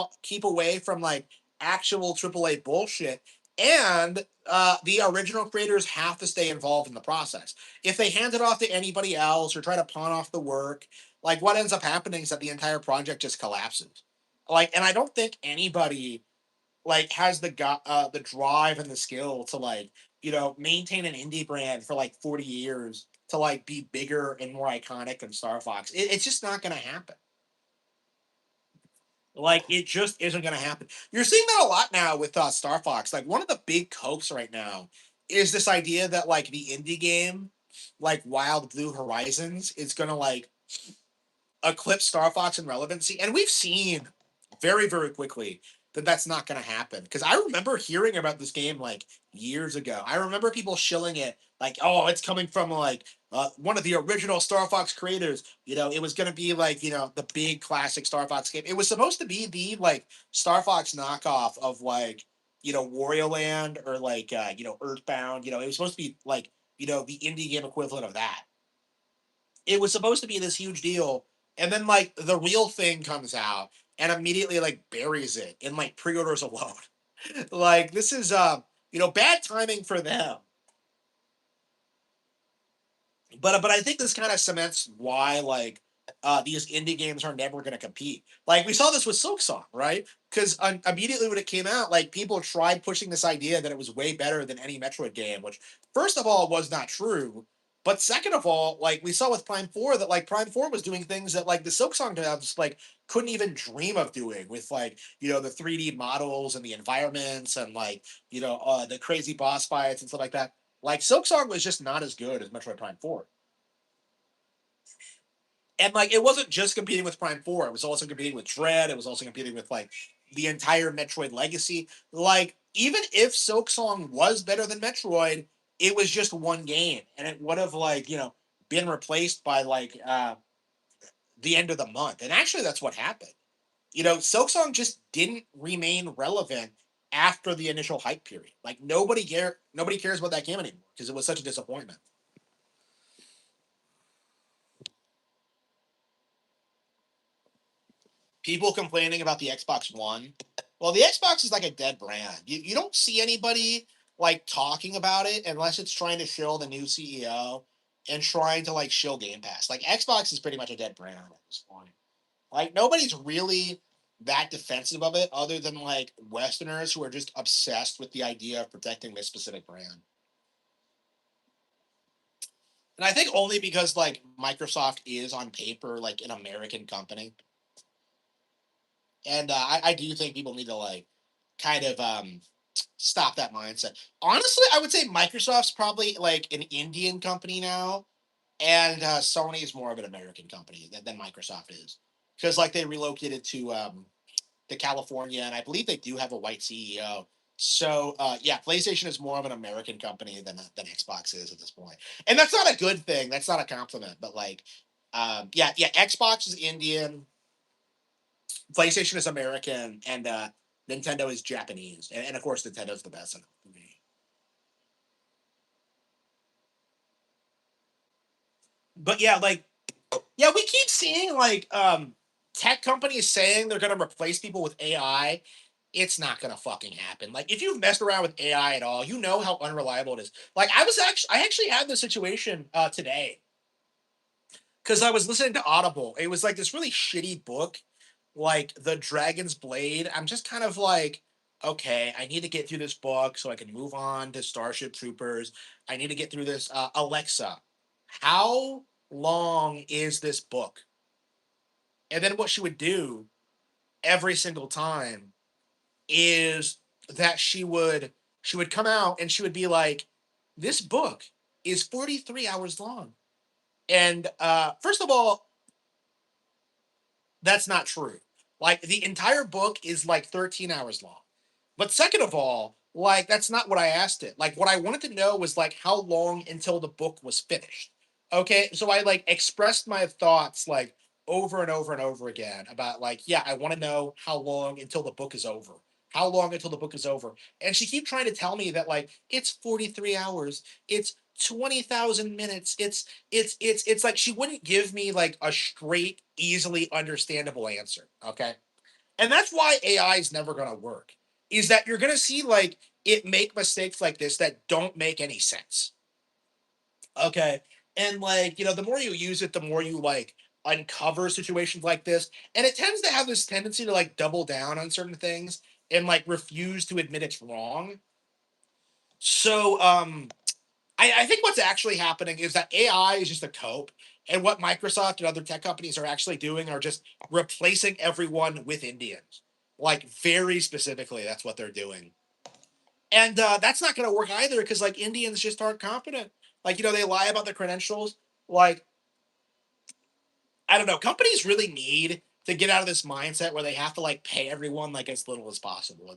away from like actual AAA bullshit, and the original creators have to stay involved in the process. If they hand it off to anybody else or try to pawn off the work, like what ends up happening is that the entire project just collapses. Like, and I don't think anybody like has the drive and the skill to like maintain an indie brand for like 40 years to like be bigger and more iconic than Star Fox. It's just not going to happen. Like it just isn't going to happen. You're seeing that a lot now with Star Fox. Like one of the big copes right now is this idea that like the indie game, like Wild Blue Horizons, is going to like eclipse Star Fox in relevancy, and we've seen very very quickly that that's not going to happen. Because I remember hearing about this game like years ago. I remember people shilling it like, oh, it's coming from like one of the original Star Fox creators. It was going to be like the big classic Star Fox game. It was supposed to be the like Star Fox knockoff of like Wario Land or like Earthbound. It was supposed to be like the indie game equivalent of that. It was supposed to be this huge deal, and then like the real thing comes out and immediately like buries it in like pre-orders alone. Like this is bad timing for them. But I think this kind of cements why like these indie games are never going to compete. Like we saw this with Silk Song, right? Because immediately when it came out, like people tried pushing this idea that it was way better than any Metroid game, which first of all was not true. But second of all, like we saw with Prime 4 that like Prime 4 was doing things that like the Silk Song devs like couldn't even dream of doing with like the 3D models and the environments and like the crazy boss fights and stuff like that. Like Silk Song was just not as good as Metroid Prime 4. And like it wasn't just competing with Prime 4, it was also competing with Dread, it was also competing with like the entire Metroid legacy. Like even if Silk Song was better than Metroid, it was just one game and it would have like, been replaced by like the end of the month. And actually that's what happened. Silk Song just didn't remain relevant after the initial hype period. Like nobody cares about that game anymore because it was such a disappointment. people complaining about the Xbox One. Well, the Xbox is like a dead brand. You don't see anybody like talking about it unless it's trying to shill the new CEO and trying to like shill Game Pass. Like Xbox is pretty much a dead brand at this point. Like nobody's really that defensive of it other than like Westerners who are just obsessed with the idea of protecting this specific brand. And I think only because like Microsoft is on paper like an American company. And I do think people need to like kind of stop that mindset. Honestly, I would say Microsoft's probably like an Indian company now, and Sony is more of an American company than Microsoft is, because like they relocated to California, and I believe they do have a white CEO. So yeah, PlayStation is more of an American company than Xbox is at this point, and that's not a good thing. That's not a compliment, but like, yeah, yeah, Xbox is Indian, PlayStation is American, and Nintendo is Japanese, and of course Nintendo's the best for me. But yeah, like yeah, we keep seeing like tech companies saying they're gonna replace people with AI. It's not gonna fucking happen. Like if you've messed around with AI at all, you know how unreliable it is. Like I actually had this situation today because I was listening to Audible. It was like this really shitty book, like The Dragon's Blade. I'm just kind of like, okay, I need to get through this book so I can move on to Starship Troopers. I need to get through this. Alexa, how long is this book? And then what she would do every single time is that she would come out and she would be like, "This book is 43 hours long." And first of all, that's not true. Like the entire book is like 13 hours long. But second of all, like that's not what I asked it. Like what I wanted to know was like how long until the book was finished. Okay, so I like expressed my thoughts like over and over and over again about like, yeah, I want to know how long until the book is over. How long until the book is over? And she keep trying to tell me that like it's 43 hours, it's 20,000 minutes, it's like she wouldn't give me like a straight, easily understandable answer. Okay. And that's why AI is never going to work. Is that you're going to see like it make mistakes like this that don't make any sense. Okay. And like, the more you use it, the more you like uncover situations like this. And it tends to have this tendency to like double down on certain things and like refuse to admit it's wrong. So I think what's actually happening is that AI is just a cope. And what Microsoft and other tech companies are actually doing are just replacing everyone with Indians. Like, very specifically, that's what they're doing. And that's not going to work either because, like, Indians just aren't competent. Like, they lie about their credentials. Like, I don't know. Companies really need to get out of this mindset where they have to, like, pay everyone, like, as little as possible.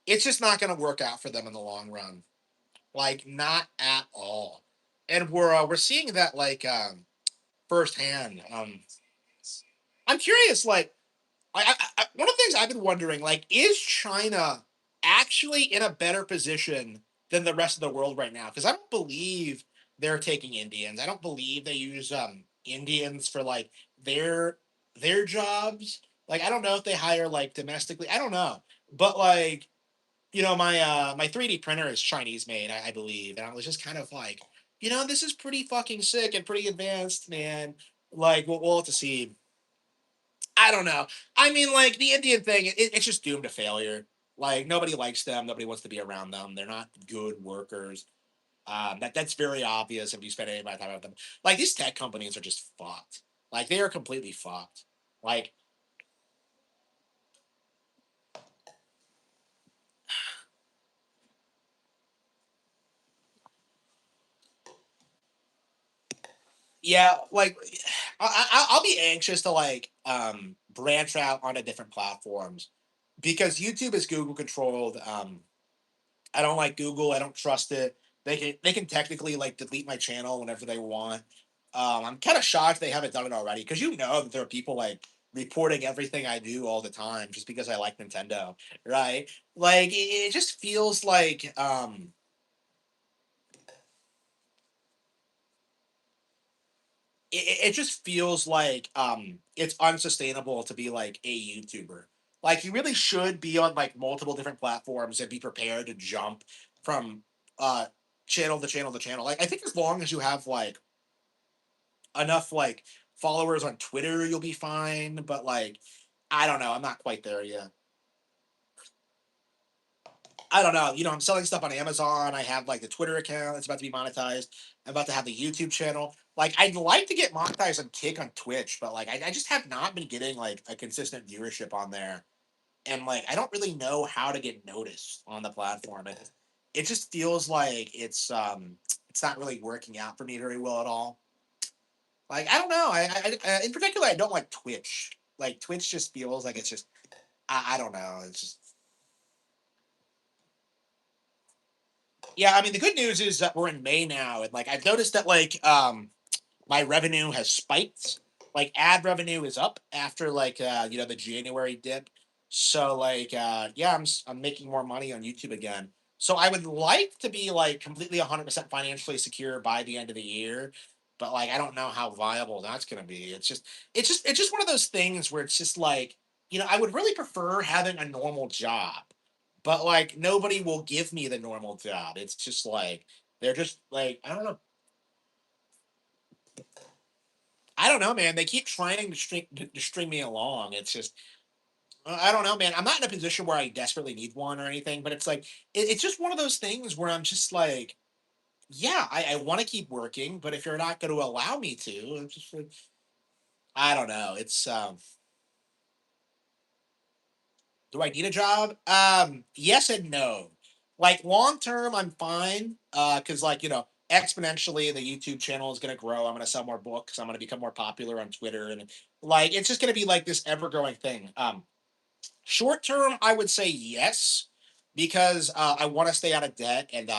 It's just not going to work out for them in the long run. Like, not at all. And we're seeing that like firsthand. I'm curious, like one of the things I've been wondering, like, is China actually in a better position than the rest of the world right now? Because I don't believe they're taking Indians. I don't believe they use Indians for like their their jobs. Like I don't know if they hire like domestically. I don't know. But like my 3D printer is Chinese made, I believe, and I was just kind of like, this is pretty fucking sick and pretty advanced, man. Like, we'll have to see. I don't know. I mean, like the Indian thing, it's just doomed to failure. Like nobody likes them. Nobody wants to be around them. They're not good workers. That's very obvious if you spend any of my time with them. Like these tech companies are just fucked. Like they are completely fucked. Like yeah, like I'll be anxious to like branch out onto different platforms because YouTube is Google controlled. I don't like Google. I don't trust it. They can technically like delete my channel whenever they want. I'm kind of shocked they haven't done it already because that there are people like reporting everything I do all the time just because I like Nintendo, right? Like it just feels like it just feels like it's unsustainable to be like a YouTuber. Like you really should be on like multiple different platforms and be prepared to jump from uh channel to channel to channel. Like I think as long as you have like enough like followers on Twitter, you'll be fine. But like I don't know, I'm not quite there yet. I don't know. I'm selling stuff on Amazon. I have like the Twitter account. It's about to be monetized. I'm about to have the YouTube channel. Like, I'd like to get monetized on Kick on Twitch, but like, I just have not been getting like a consistent viewership on there. And like, I don't really know how to get noticed on the platform. It just feels like it's not really working out for me very well at all. Like, I don't know. In particular, I don't like Twitch. Like, Twitch just feels like it's just, I don't know. It's just, yeah, I mean, the good news is that we're in May now, and like I've noticed that my revenue has spiked. Like ad revenue is up after like the January dip. So like yeah, I'm making more money on YouTube again. So I would like to be like completely 100% financially secure by the end of the year, but like I don't know how viable that's going to be. It's just one of those things where it's just like, I would really prefer having a normal job, but like nobody will give me the normal job. It's just like they're just like I don't know, man. They keep trying to string me along. It's just I don't know, man. I'm not in a position where I desperately need one or anything, but it's like it's just one of those things where I'm just like, yeah, I want to keep working, but if you're not going to allow me to, it's just like, I don't know. Do I need a job? Yes and no. Like long term, I'm fine. Because like exponentially, the YouTube channel is gonna grow. I'm gonna sell more books. I'm gonna become more popular on Twitter, and like it's just gonna be like this ever growing thing. Short term, I would say yes, because I want to stay out of debt, and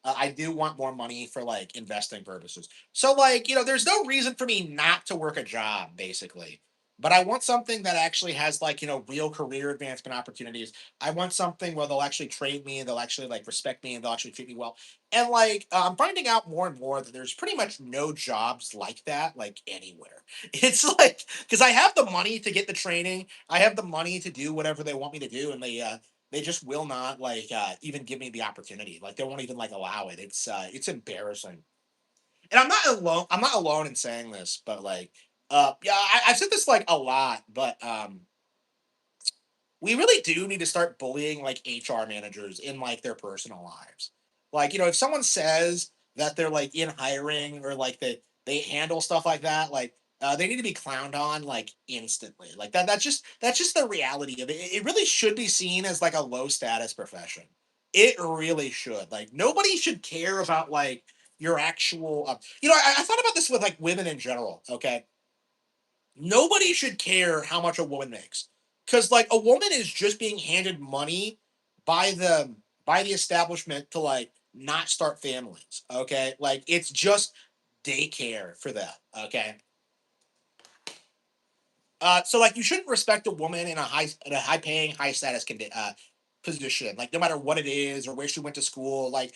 I do want more money for like investing purposes. So like, there's no reason for me not to work a job basically. But I want something that actually has like, real career advancement opportunities. I want something where they'll actually train me and they'll actually like respect me and they'll actually treat me well. And like I'm finding out more and more that there's pretty much no jobs like that like anywhere. It's like because I have the money to get the training, I have the money to do whatever they want me to do, and they just will not like even give me the opportunity. Like they won't even like allow it. It's embarrassing. And I'm not alone in saying this, but like yeah, I've said this like a lot, but we really do need to start bullying like HR managers in like their personal lives. Like, if someone says that they're like in hiring or like they handle stuff like that, like they need to be clowned on like instantly. Like that's just the reality of it. It really should be seen as like a low status profession. It really should. Like nobody should care about like your actual. I thought about this with like women in general. Okay, nobody should care how much a woman makes because like a woman is just being handed money by the establishment to like not start families. Okay, like it's just daycare for them. Okay, so like you shouldn't respect a woman in a high paying, high status position, like no matter what it is or where she went to school. Like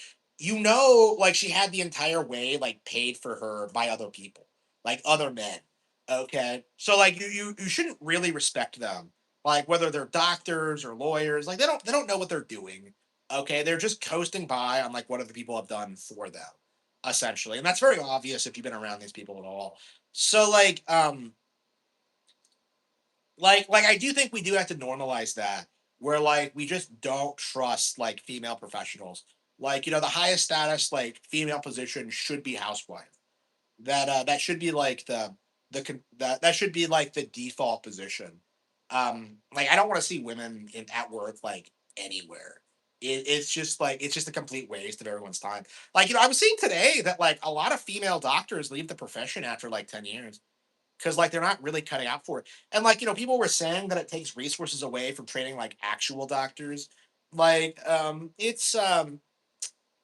like she had the entire way like paid for her by other people, like other men. Okay, so like you shouldn't really respect them, like whether they're doctors or lawyers. Like they don't know what they're doing. Okay, they're just coasting by on like what other people have done for them, essentially, and that's very obvious if you've been around these people at all. So like I do think we do have to normalize that where like we just don't trust like female professionals. Like, the highest status like female position should be housewife. That should be like that should be like the default position. Like I don't want to see women at work like anywhere. It's just a complete waste of everyone's time. Like, I was seeing today that like a lot of female doctors leave the profession after like 10 years because like they're not really cutting out for it. And like people were saying that it takes resources away from training like actual doctors. Like it's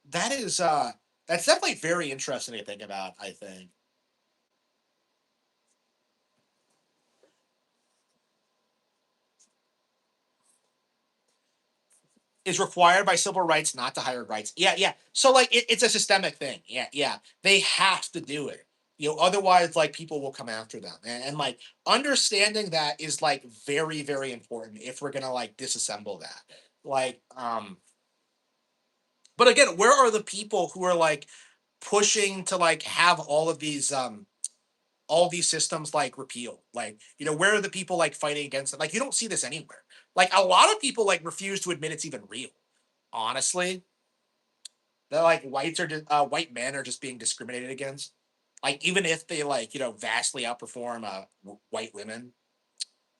that is that's definitely very interesting to think about. I think is required by civil rights not to hire rights. Yeah, yeah. So like it's a systemic thing. Yeah, yeah. They have to do it. Otherwise, like people will come after them, and like understanding that is like very, very important if we're gonna like disassemble that. Like, but again, where are the people who are like pushing to like have all these systems like repealed? Like, where are the people like fighting against it? Like, you don't see this anywhere. Like, a lot of people like refuse to admit it's even real. Honestly, that like white men are just being discriminated against. Like, even if they like vastly outperform white women,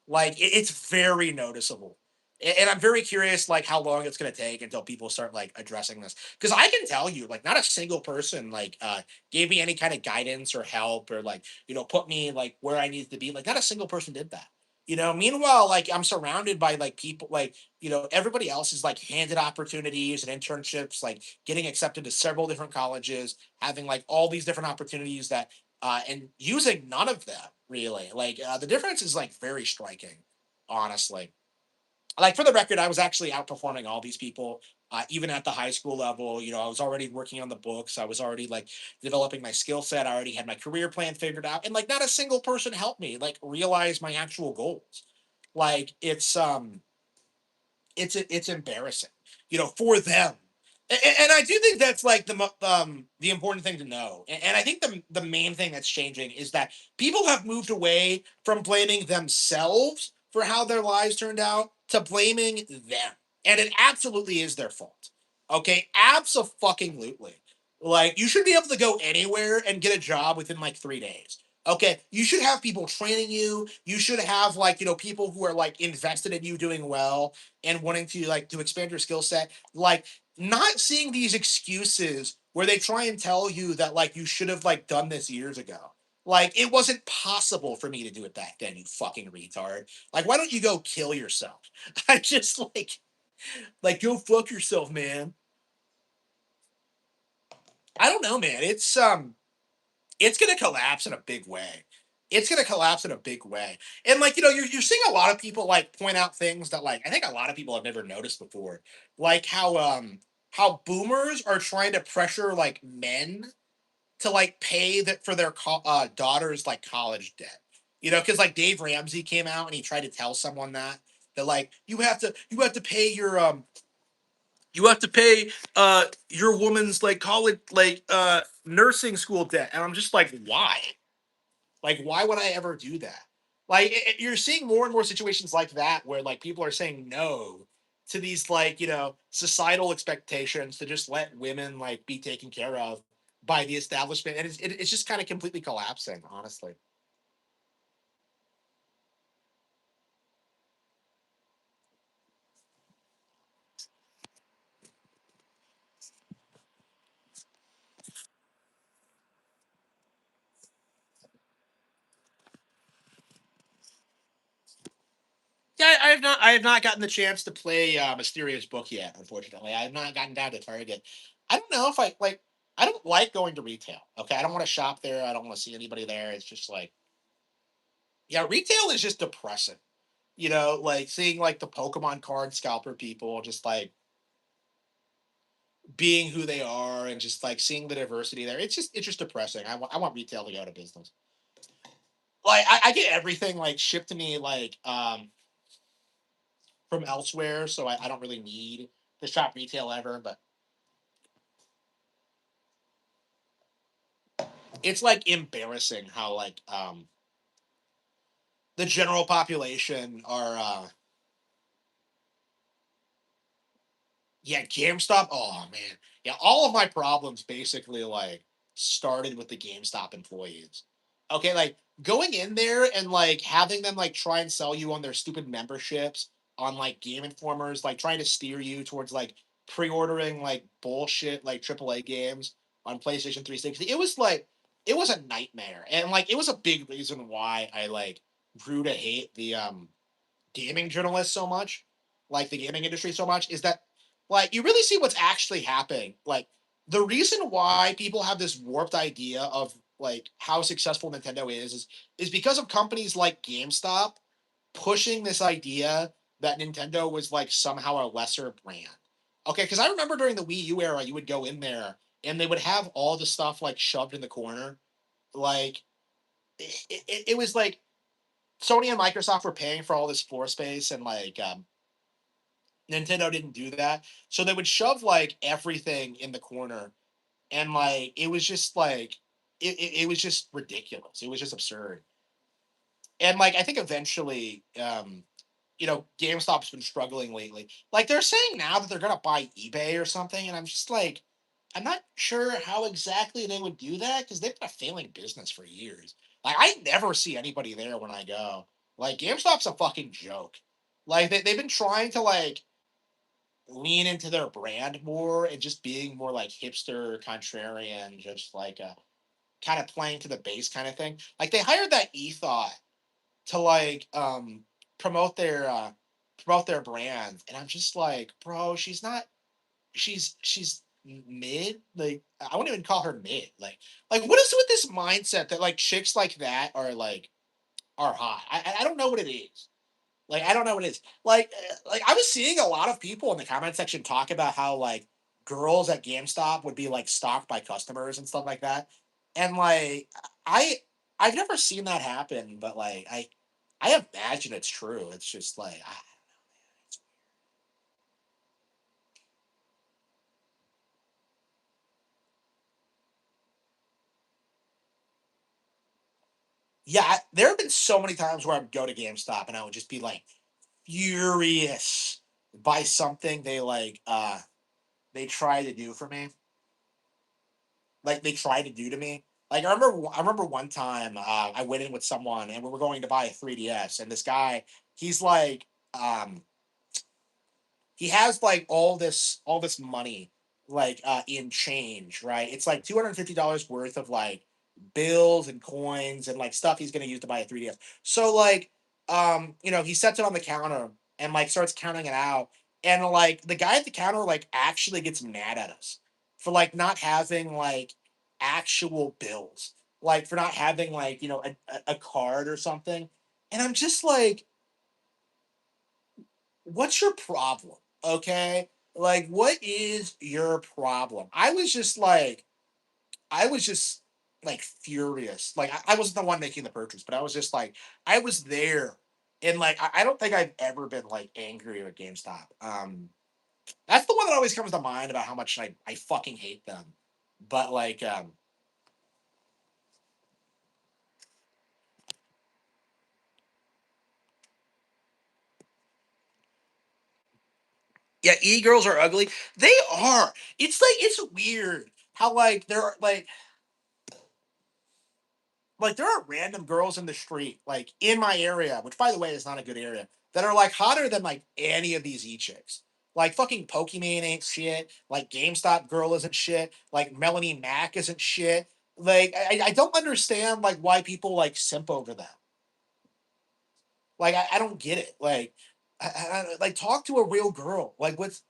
like it's very noticeable. And I'm very curious, like how long it's going to take until people start like addressing this. Because I can tell you, like, not a single person like gave me any kind of guidance or help or like put me like where I needed to be. Like, not a single person did that. Meanwhile, like I'm surrounded by like people like everybody else is like handed opportunities and internships, like getting accepted to several different colleges, having like all these different opportunities that and using none of them really. Like the difference is like very striking, honestly. Like for the record, I was actually outperforming all these people, even at the high school level. I was already working on the books. I was already like developing my skill set. I already had my career plan figured out, and like not a single person helped me like realize my actual goals. Like it's embarrassing, for them. And I do think that's like the important thing to know. And I think the main thing that's changing is that people have moved away from blaming themselves for how their lives turned out to blaming them. And it absolutely is their fault. Okay, absolutely. Like you should be able to go anywhere and get a job within like 3 days. Okay, you should have people training you. You should have like people who are like invested in you doing well and wanting to like to expand your skill set. Like not seeing these excuses where they try and tell you that like you should have like done this years ago. Like it wasn't possible for me to do it back then, you fucking retard. Like why don't you go kill yourself? I just like go fuck yourself, man. I don't know, man. It's gonna collapse in a big way. It's gonna collapse in a big way. And like, you're seeing a lot of people like point out things that like I think a lot of people have never noticed before. Like how boomers are trying to pressure like men to like pay that for their daughters like college debt. Because like Dave Ramsey came out and he tried to tell someone that like you have to pay your woman's like college like nursing school debt. And I'm just like, why? Like, why would I ever do that? Like, you're seeing more and more situations like that where like people are saying no to these like societal expectations to just let women like be taken care of by the establishment, and it's just kind of completely collapsing, honestly. Yeah, I have not gotten the chance to play Mysterious Book yet. Unfortunately, I have not gotten down to Target. I don't know if I like. I don't like going to retail. Okay, I don't want to shop there. I don't want to see anybody there. It's just like, yeah, retail is just depressing. Like seeing like the Pokemon card scalper people just like being who they are and just like seeing the diversity there. It's just depressing. I want retail to go out of business. Like I get everything like shipped to me like from elsewhere, so I don't really need to shop retail ever. But it's like embarrassing how like the general population are yeah, GameStop. Oh man, yeah. All of my problems basically like started with the GameStop employees. Okay, like going in there and like having them like try and sell you on their stupid memberships on like Game Informers, like trying to steer you towards like pre-ordering like bullshit like AAA games on PlayStation 360. It was a nightmare, and like it was a big reason why I like grew to hate the gaming journalists so much, like the gaming industry so much, is that like you really see what's actually happening. Like the reason why people have this warped idea of like how successful Nintendo is because of companies like GameStop pushing this idea that Nintendo was like somehow a lesser brand. Okay, because I remember during the Wii U era, you would go in there and they would have all the stuff like shoved in the corner Like it was like Sony and Microsoft were paying for all this floor space, and like Nintendo didn't do that, so they would shove like everything in the corner, and like it was just like it was just ridiculous. It was just absurd. And like I think eventually, GameStop's been struggling lately. Like they're saying now that they're gonna buy eBay or something, and I'm just like, I'm not sure how exactly they would do that because they've been a failing business for years. Like I never see anybody there when I go. Like GameStop's a fucking joke. Like they've been trying to like lean into their brand more and just being more like hipster, contrarian, just like a kind of playing to the base kind of thing. Like they hired that ethos to like promote their brand, and I'm just like, bro, she's not, she's mid. Like I wouldn't even call her mid. Like what is with this mindset that like chicks like that are hot? I don't know what it is. Like I don't know what it is. Like I was seeing a lot of people in the comment section talk about how like girls at GameStop would be like stalked by customers and stuff like that. And like I I've never seen that happen, but like I imagine it's true. It's just like yeah, there have been so many times where I would go to GameStop and I would just be like furious by something they try to do for me. Like they try to do to me. Like I remember one time I went in with someone and we were going to buy a 3DS, and this guy, he's like um he has like all this money like in change, right? It's like $250 worth of like bills and coins and like stuff he's gonna use to buy a 3DS. So like he sets it on the counter and like starts counting it out. And like the guy at the counter like actually gets mad at us for like not having like actual bills. Like for not having like, a card or something. And I'm just like, what's your problem? Okay. Like, what is your problem? I was just like furious. Like, I wasn't the one making the purchase, but I was just like, I was there. And like, I don't think I've ever been like angry at GameStop. That's the one that always comes to mind about how much I fucking hate them. But like, yeah, e girls are ugly. They are. It's like, it's weird how like they're like there are random girls in the street, like in my area, which by the way is not a good area, that are like hotter than like any of these e-chicks. Like fucking Pokemon ain't shit. Like GameStop girl isn't shit. Like Melanie Mac isn't shit. Like I don't understand like why people like simp over them. Like I don't get it. Like like talk to a real girl. Like what's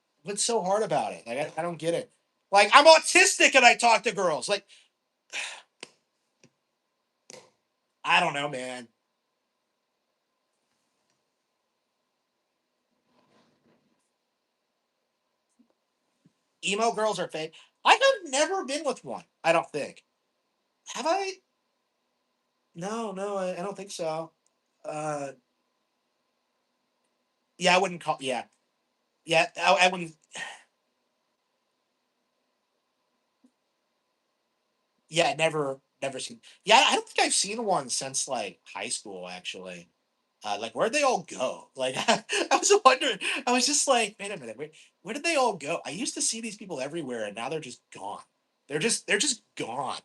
so hard about it? Like I don't get it. Like I'm autistic and I talk to girls. Like I don't know, man. Emo girls are fake. I have never been with one. I don't think. Have I? No, no, I don't think so. Uh, yeah, I wouldn't call. Yeah, yeah, I wouldn't. Yeah, never seen. Yeah, I don't think I've seen one since like high school. Actually, like where'd they all go? Like I was wondering. I was just like, wait a minute, where did they all go? I used to see these people everywhere, and now they're just gone. They're just gone.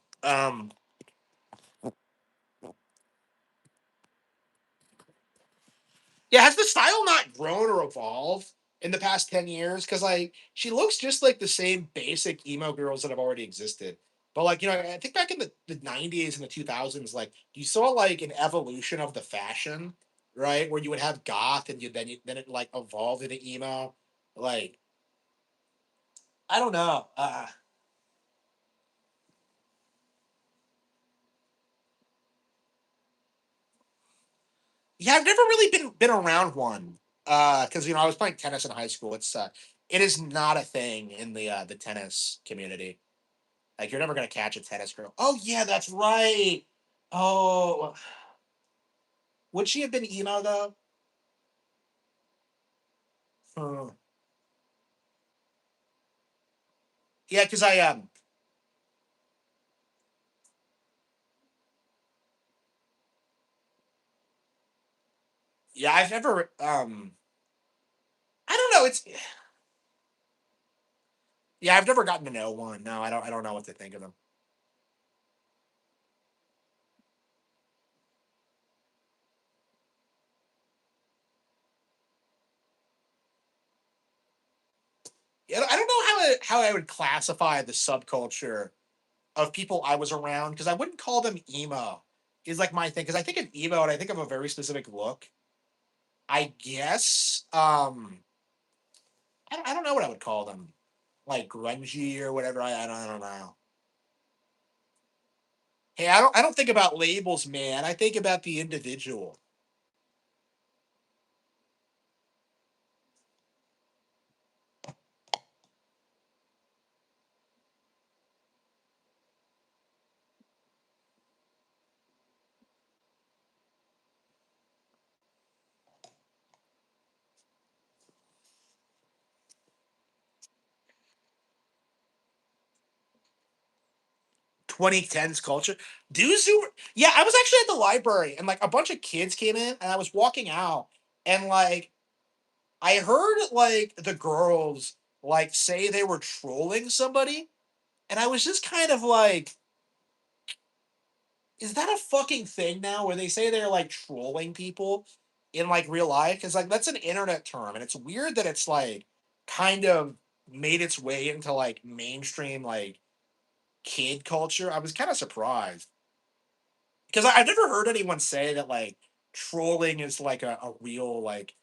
Yeah, has the style not grown or evolved in the past 10 years? Because like she looks just like the same basic emo girls that have already existed. But like, I think back in the 90s and the 2000s, like you saw like an evolution of the fashion, right? Where you would have goth and then it like evolved into emo. Like, I don't know. Yeah, I've never really been around one. Because I was playing tennis in high school. It is not a thing in the tennis community. Like you're never gonna catch a tennis girl. Oh yeah, that's right. Oh, would she have been emo though? Hmm. Yeah, because yeah, I've never I don't know. It's yeah, I've never gotten to know one. No, I don't know what to think of them. Yeah, I don't know how I would classify the subculture of people I was around because I wouldn't call them emo. Is like my thing because I think of emo and I think of a very specific look. I guess I don't know what I would call them, like grungy or whatever. I don't know. Hey, I don't think about labels, man. I think about the individual. 2010s culture. Dudes who yeah, I was actually at the library and like a bunch of kids came in and I was walking out and like I heard like the girls like say they were trolling somebody and I was just kind of like, is that a fucking thing now where they say they're like trolling people in like real life? Because like that's an internet term and it's weird that it's like kind of made its way into like mainstream like kid culture. I was kind of surprised because I've never heard anyone say that like trolling is like a real like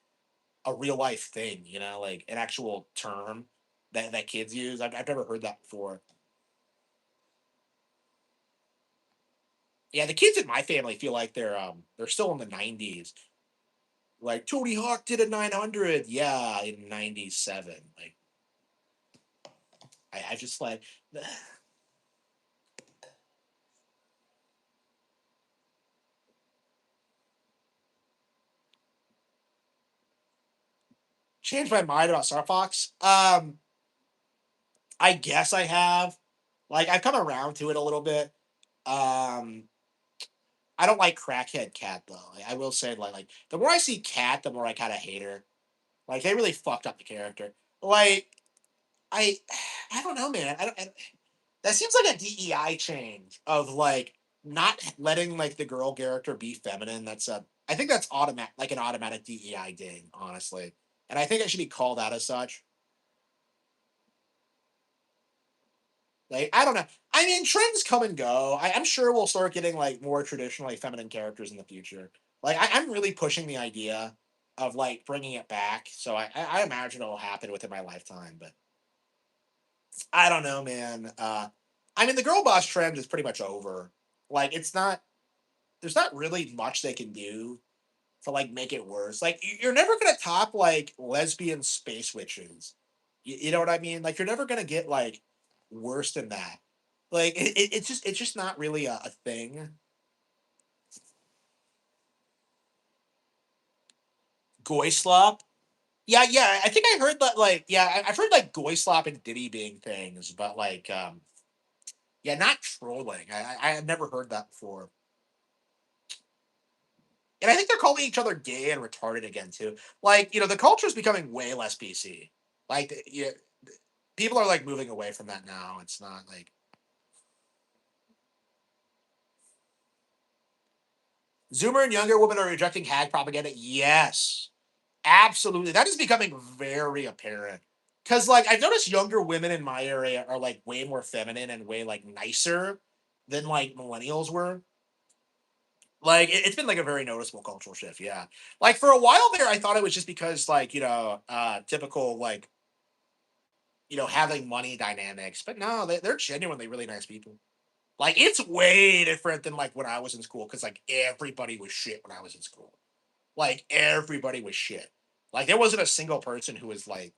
a real life thing, you know, like an actual term that kids use. I've never heard that before. Yeah, the kids in my family feel like they're still in the '90s. Like Tony Hawk did a 900, yeah, in '97. Like I just like changed my mind about Star Fox. I guess I have. Like I've come around to it a little bit. Um, I don't like crackhead Cat though. I will say like the more I see Cat, the more I kind of hate her. Like they really fucked up the character. Like I, I don't know, man. That seems like a DEI change of like not letting like the girl character be feminine. That's a I think that's automatic like an automatic DEI ding, honestly. And I think it should be called out as such. Like I don't know. I mean, trends come and go. I'm sure we'll start getting like more traditionally feminine characters in the future. Like I'm really pushing the idea of like bringing it back. So I imagine it'll happen within my lifetime. But I don't know, man. I mean, the girl boss trend is pretty much over. Like it's not. There's not really much they can do to like make it worse. Like you're never gonna top like lesbian space witches. You know what I mean? Like you're never gonna get like worse than that. Like it's just not really a thing. Goy slop. Yeah, yeah. I think I heard that. Like, yeah, I've heard like goy slop and Diddy being things, but like, yeah, not trolling. I had never heard that before. And I think they're calling each other gay and retarded again too. Like, the culture is becoming way less PC. Like, yeah, people are like moving away from that now. It's not like Zoomer and younger women are rejecting hag propaganda. Yes, absolutely. That is becoming very apparent. Cause like I've noticed younger women in my area are like way more feminine and way like nicer than like millennials were. Like it's been like a very noticeable cultural shift. Yeah. Like for a while there, I thought it was just because like, typical like, having money dynamics, but no, they're genuinely really nice people. Like it's way different than like when I was in school because like everybody was shit when I was in school. Like everybody was shit. Like there wasn't a single person who was like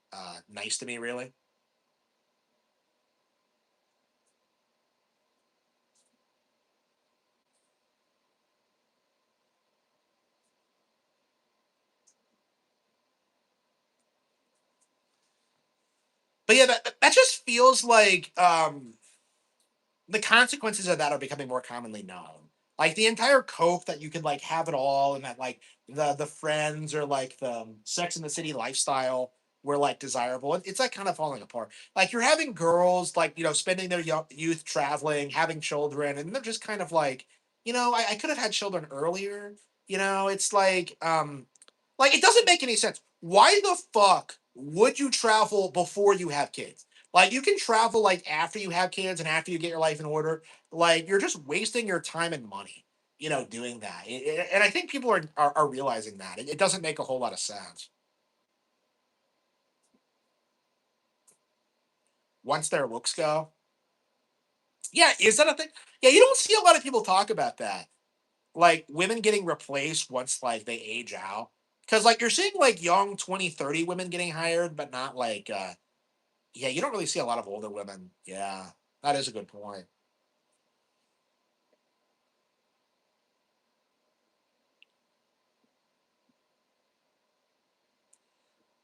nice to me really. But yeah, that just feels like the consequences of that are becoming more commonly known. Like the entire cope that you could like have it all, and that like the friends or like the Sex in the City lifestyle were like desirable. It's like kind of falling apart. Like you're having girls like spending their youth traveling, having children, and they're just kind of like I could have had children earlier. It's like it doesn't make any sense. Why the fuck would you travel before you have kids? Like you can travel like after you have kids and after you get your life in order. Like you're just wasting your time and money, doing that. And I think people are realizing that it doesn't make a whole lot of sense once their looks go. Yeah, is that a thing? Yeah, you don't see a lot of people talk about that. Like women getting replaced once like they age out. Cause like you're seeing like young 20, 30 women getting hired, but not like yeah, you don't really see a lot of older women. Yeah, that is a good point.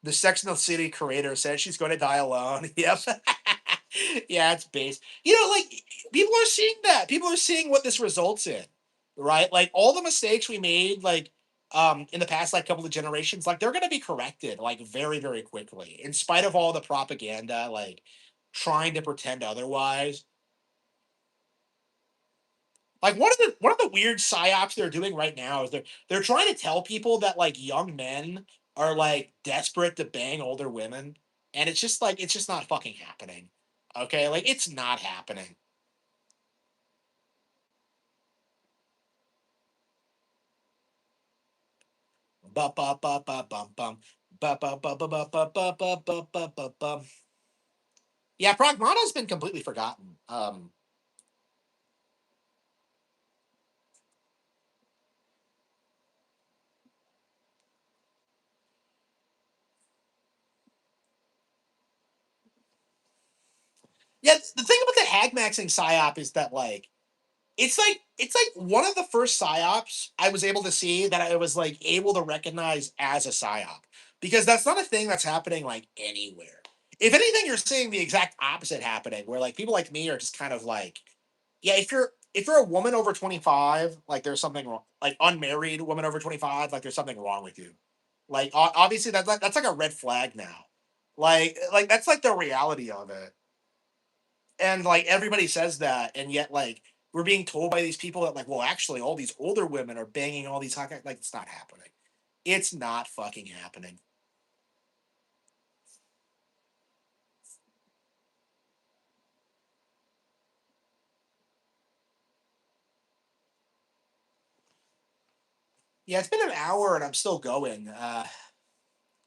The Sex and the City creator said she's going to die alone. Yep. Yeah, it's based. Like people are seeing that. People are seeing what this results in, right? Like all the mistakes we made, like in the past, like couple of generations, like they're going to be corrected, like very, very quickly, in spite of all the propaganda, like trying to pretend otherwise. Like one of the weird psyops they're doing right now is they're trying to tell people that like young men are like desperate to bang older women, and it's just not fucking happening. Okay, like it's not happening. Ba ba ba ba bum bum ba ba ba ba ba ba ba ba ba ba ba bum. Yeah, Pragmata's been completely forgotten. Yeah, the thing about the hag maxing psyop is that like it's like one of the first psyops I was able to see that I was like able to recognize as a psyop, because that's not a thing that's happening like anywhere. If anything, you're seeing the exact opposite happening, where like people like me are just kind of like, yeah, if you're a woman over 25, like there's something wrong. Like unmarried woman over 25, like there's something wrong with you. Like obviously that's like a red flag now. Like that's like the reality of it, and like everybody says that, and yet like we're being told by these people that like, well, actually all these older women are banging all these hot guys. Like it's not happening. It's not fucking happening. Yeah, it's been an hour and I'm still going. I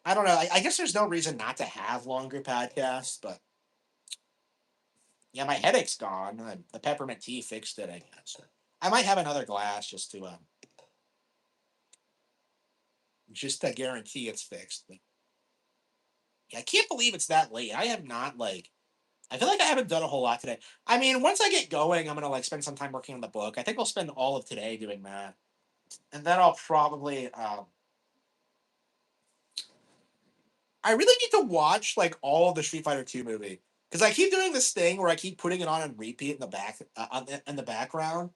don't know. I guess there's no reason not to have longer podcasts, but yeah, my headache's gone. The peppermint tea fixed it, I guess. I might have another glass just to guarantee it's fixed. But yeah, I can't believe it's that late. I have not like I feel like I haven't done a whole lot today. I mean, once I get going, I'm gonna like spend some time working on the book. I think I'll spend all of today doing that, and then I'll probably. I really need to watch like all of the Street Fighter Two movie, because I keep doing this thing where I keep putting it on and repeat in the in the background,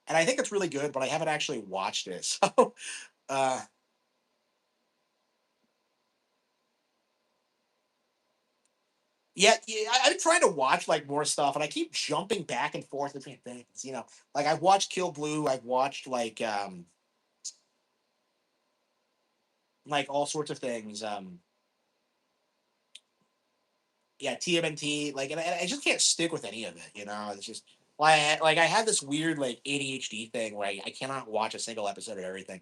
and I think it's really good, but I haven't actually watched it. So, uh, yeah, I'm trying to watch like more stuff, and I keep jumping back and forth between things. Like I've watched Kill Blue, I've watched like all sorts of things. Yeah, TMNT, like, and I just can't stick with any of it. It's just like I had this weird like ADHD thing where I cannot watch a single episode of everything,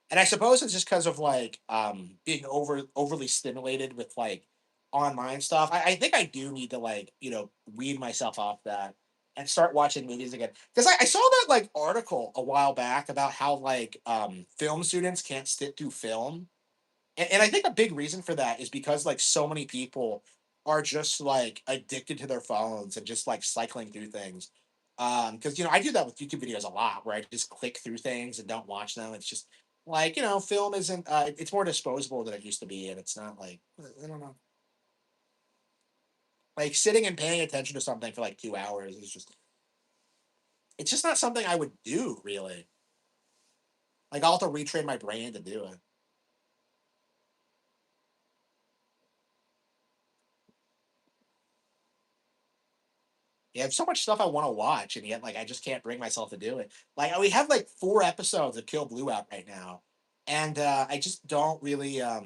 and I suppose it's just because of like being overly stimulated with like online stuff. I think I do need to like weed myself off that and start watching movies again, because I saw that like article a while back about how like film students can't sit through film, and I think a big reason for that is because like so many people are just like addicted to their phones and just like cycling through things. Because I do that with YouTube videos a lot, where I just click through things and don't watch them. It's just like film isn't. It's more disposable than it used to be, and it's not like I don't know. Like sitting and paying attention to something for like 2 hours is just it's just not something I would do really. Like I'll have to retrain my brain to do it. Yeah, there's so much stuff I want to watch, and yet like I just can't bring myself to do it. Like we have like 4 episodes of Kill Blue out right now, and I just don't really. I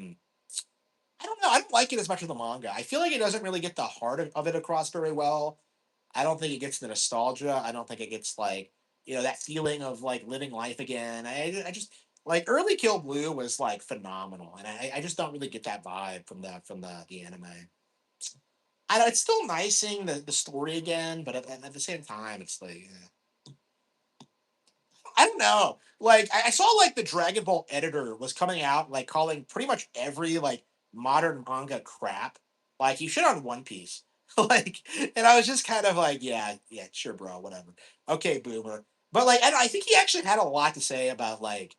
don't know. I don't like it as much as the manga. I feel like it doesn't really get the heart of it across very well. I don't think it gets the nostalgia. I don't think it gets like that feeling of like living life again. I just like early Kill Blue was like phenomenal, and I just don't really get that vibe from the anime. I know it's still nice seeing the story again, but at the same time, it's like I don't know. Like I saw like the Dragon Ball editor was coming out like calling pretty much every like modern manga crap. Like you shit on One Piece. Like and I was just kind of like, yeah, yeah, sure, bro, whatever. Okay, boomer. But like I think he actually had a lot to say about like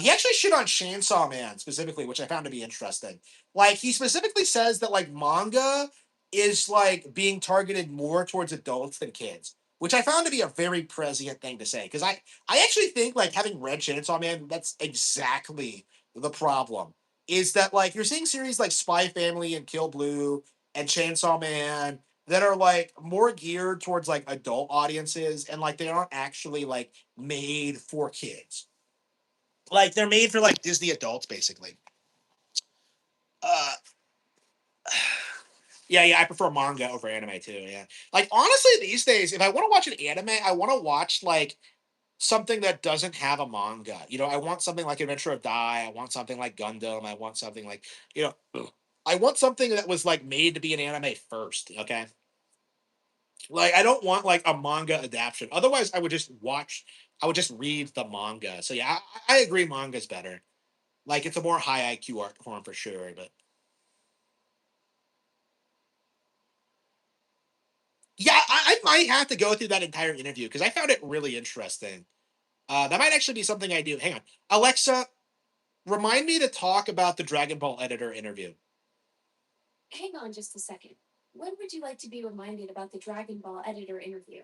he actually shit on Chainsaw Man specifically, which I found to be interesting. Like he specifically says that like manga is like being targeted more towards adults than kids, which I found to be a very prescient thing to say. Because I actually think like having read Chainsaw Man, that's exactly the problem. Is that like you're seeing series like Spy Family and Kill Blue and Chainsaw Man that are like more geared towards like adult audiences and like they aren't actually like made for kids, like they're made for like Disney adults, basically. Uh, yeah, yeah, I prefer manga over anime too. Yeah, like honestly, these days, if I want to watch an anime, I want to watch like something that doesn't have a manga. I want something like Adventure of Dai. I want something like Gundam. I want something like you know, I want something that was like made to be an anime first. Okay, like I don't want like a manga adaptation. Otherwise, I would just watch. I would just read the manga. So yeah, I agree. Manga's better. Like it's a more high IQ art form for sure. But yeah, I might have to go through that entire interview because I found it really interesting. That might actually be something I do. Hang on, Alexa, remind me to talk about the Dragon Ball editor interview Hang on just a second. When would you like to be reminded about the Dragon Ball editor interview?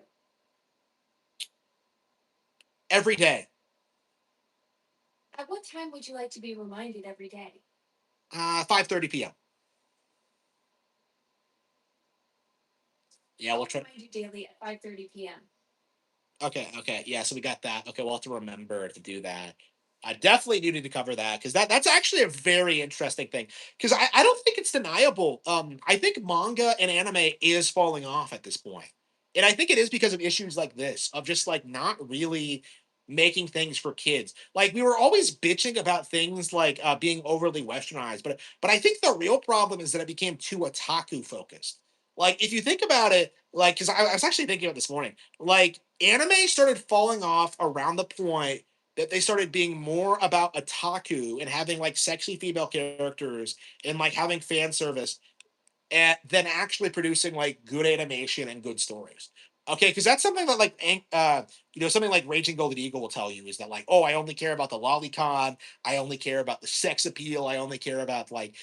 every day. At what time would you like to be reminded every day? 5:30 p.m. Yeah, I'll we'll try. remind you daily at 5:30 p.m. Okay, okay, yeah. So we got that. Okay, we'll have to remember to do that. I definitely do need to cover that because that's actually a very interesting thing. Because I don't think it's deniable. I think manga and anime is falling off at this point, and I think it is because of issues like this of just like not really making things for kids. Like we were always bitching about things like being overly westernized, but I think the real problem is that it became too otaku focused. Like if you think about it, like because I was actually thinking about this morning, like anime started falling off around the point that they started being more about otaku and having like sexy female characters and like having fan service than actually producing like good animation and good stories. Okay, because that's something that like something like Raging Golden Eagle will tell you is that like, oh, I only care about the lolicon, I only care about the sex appeal, I only care about like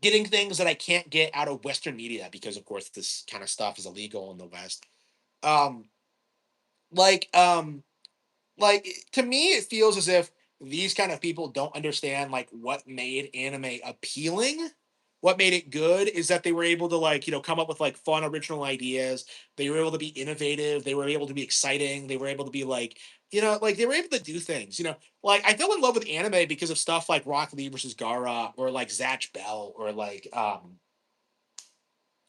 getting things that I can't get out of Western media because of course this kind of stuff is illegal in the West. Um, like like to me it feels as if these kind of people don't understand like what made anime appealing. What made it good is that they were able to like come up with like fun original ideas. They were able to be innovative, they were able to be exciting, they were able to be like like they were able to do things. Like I fell in love with anime because of stuff like Rock Lee versus Gara or like Zatch Bell or like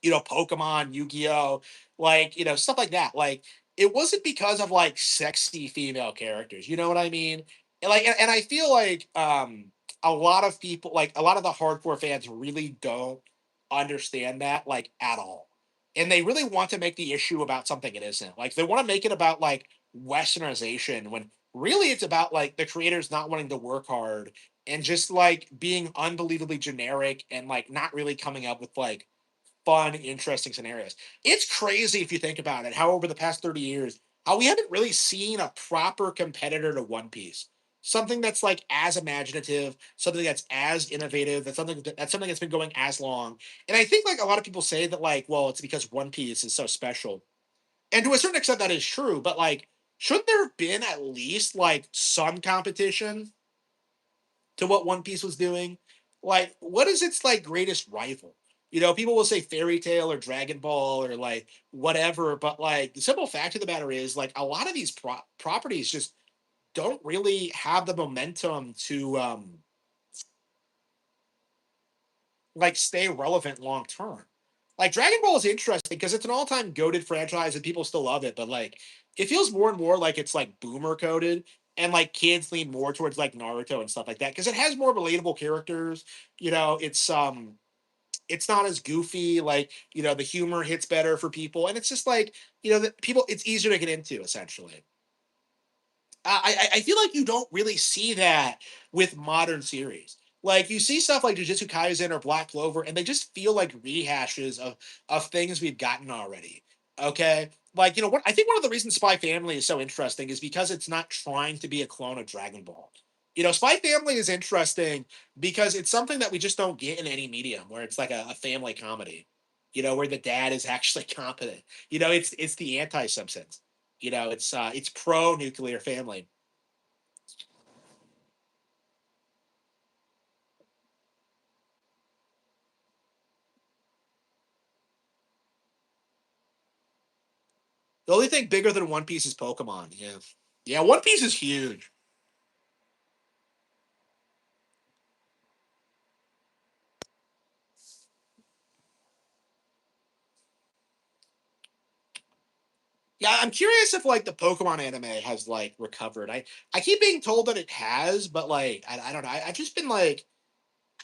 Pokemon, Yu-Gi-Oh, like, stuff like that. Like, it wasn't because of like sexy female characters. You know what I mean? And I feel like a lot of people, like a lot of the hardcore fans really don't understand that like at all. And they really want to make the issue about something it isn't. Like they want to make it about like westernization when really it's about like the creators not wanting to work hard and just like being unbelievably generic and like not really coming up with like fun, interesting scenarios. It's crazy if you think about it, how over the past 30 years, how we haven't really seen a proper competitor to One Piece. something that's like as imaginative, something that's as innovative, that's something that's been going as long. And I think like a lot of people say that like, well, it's because One Piece is so special. And to a certain extent that is true, but like shouldn't there have been at least like some competition to what One Piece was doing? Like, what is its like greatest rival? People will say Fairy Tail or Dragon Ball or like whatever, but like the simple fact of the matter is like a lot of these properties just don't really have the momentum to like stay relevant long term. Like Dragon Ball is interesting because it's an all-time goated franchise and people still love it, but like it feels more and more like it's like boomer coded and like kids lean more towards like Naruto and stuff like that because it has more relatable characters. It's not as goofy, like, the humor hits better for people and it's just like, the people it's easier to get into essentially. I feel like you don't really see that with modern series. Like you see stuff like Jujutsu Kaisen or Black Clover, and they just feel like rehashes of things we've gotten already. Okay, like what I think one of the reasons Spy Family is so interesting is because it's not trying to be a clone of Dragon Ball. Spy Family is interesting because it's something that we just don't get in any medium, where it's like a family comedy. Where the dad is actually competent. It's the anti Simpsons. It's pro nuclear family. The only thing bigger than One Piece is Pokemon. Yeah, yeah. One Piece is huge. Yeah, I'm curious if like the Pokemon anime has like recovered. I keep being told that it has, but like I don't know. I've just been like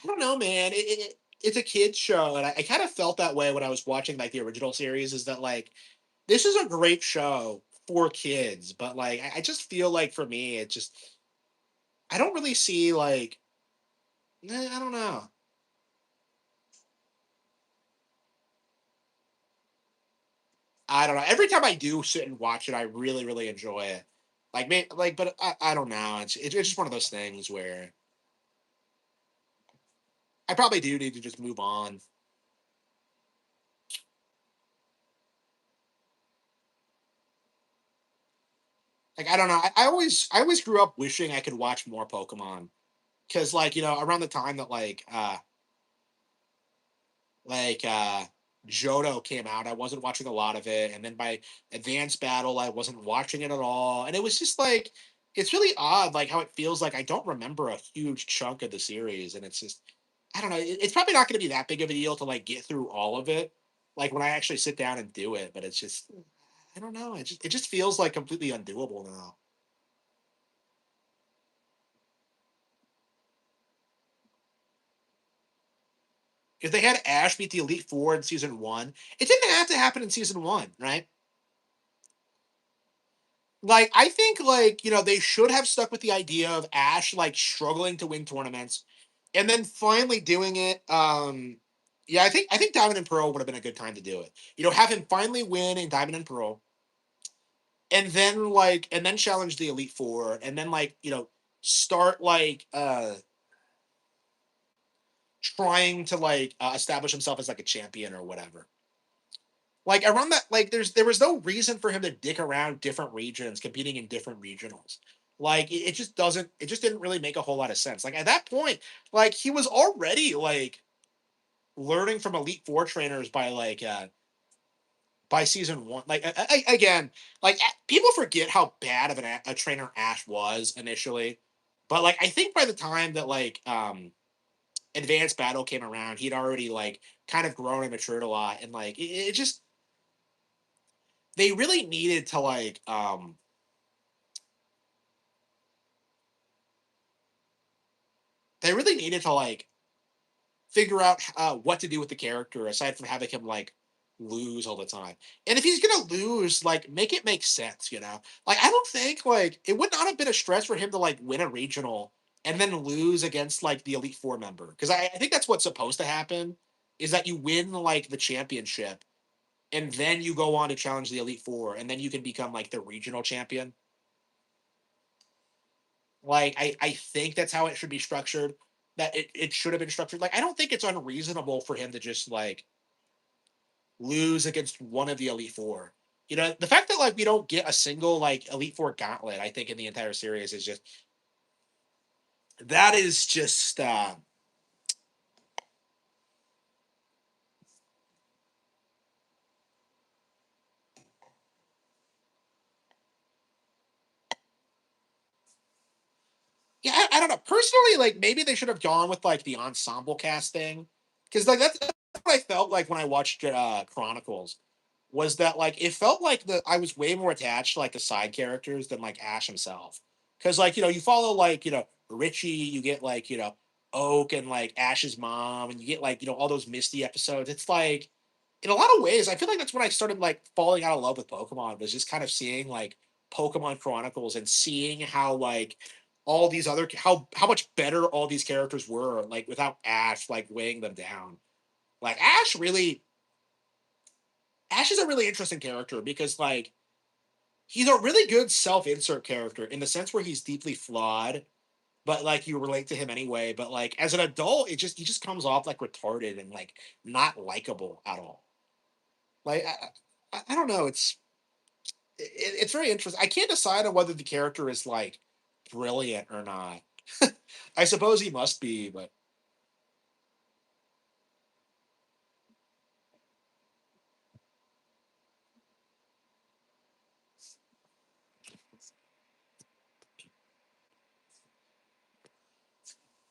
I don't know, man. It's a kids show, and I kind of felt that way when I was watching like the original series. Is that like this is a great show for kids, but like I just feel like for me, it just I don't really see like I don't know. I don't know. Every time I do sit and watch it, I really, really enjoy it. But I don't know. It's just one of those things where I probably do need to just move on. Like I don't know. I always grew up wishing I could watch more Pokemon because like around the time that like Johto came out, I wasn't watching a lot of it, and then by Advanced Battle, I wasn't watching it at all, and it was just like it's really odd, like how it feels like I don't remember a huge chunk of the series, and it's just I don't know. It's probably not going to be that big of a deal to like get through all of it, like when I actually sit down and do it. But it's just I don't know. It just feels like completely undoable now. If they had Ash beat the Elite Four in season one, it didn't have to happen in season one, right? Like I think like they should have stuck with the idea of Ash like struggling to win tournaments and then finally doing it. Yeah, I think Diamond and Pearl would have been a good time to do it. Have him finally win in Diamond and Pearl, and then challenge the Elite Four, and then like start like trying to like establish himself as like a champion or whatever. Like around that, like there was no reason for him to dick around different regions, competing in different regionals. Like it just didn't really make a whole lot of sense. Like at that point, like he was already like learning from Elite Four trainers by season one. Like again, like people forget how bad of a trainer Ash was initially, but like I think by the time that like Advanced Battle came around, he'd already like kind of grown and matured a lot, and like it just they really needed to they really needed to like figure out what to do with the character aside from having him like lose all the time. And if he's gonna lose, like make it make sense, Like I don't think like it would not have been a stretch for him to like win a regional and then lose against like the Elite Four member. Because I think that's what's supposed to happen is that you win like the championship and then you go on to challenge the Elite Four and then you can become like the regional champion. Like, I think that's how it should be structured. That it should have been structured. Like, I don't think it's unreasonable for him to just like lose against one of the Elite Four. You know, the fact that like we don't get a single like Elite Four gauntlet, I think in the entire series is just that is just yeah, I don't know. Personally, like maybe they should have gone with like the ensemble cast thing. Because like that's what I felt like when I watched Chronicles was that like it felt like the I was way more attached to like the side characters than like Ash himself. Because like, you know, you follow like, you know, Richie, you get like, you know, Oak and like Ash's mom, and you get like, you know, all those Misty episodes. It's like in a lot of ways, I feel like that's when I started like falling out of love with Pokemon, was just kind of seeing like Pokemon Chronicles and seeing how like all these other how much better all these characters were like without Ash like weighing them down. Like Ash is a really interesting character because like he's a really good self-insert character in the sense where he's deeply flawed, but like you relate to him anyway. But like as an adult, it just he just comes off like retarded and like not likable at all. Like I don't know. It's very interesting. I can't decide on whether the character is like brilliant or not. I suppose he must be, but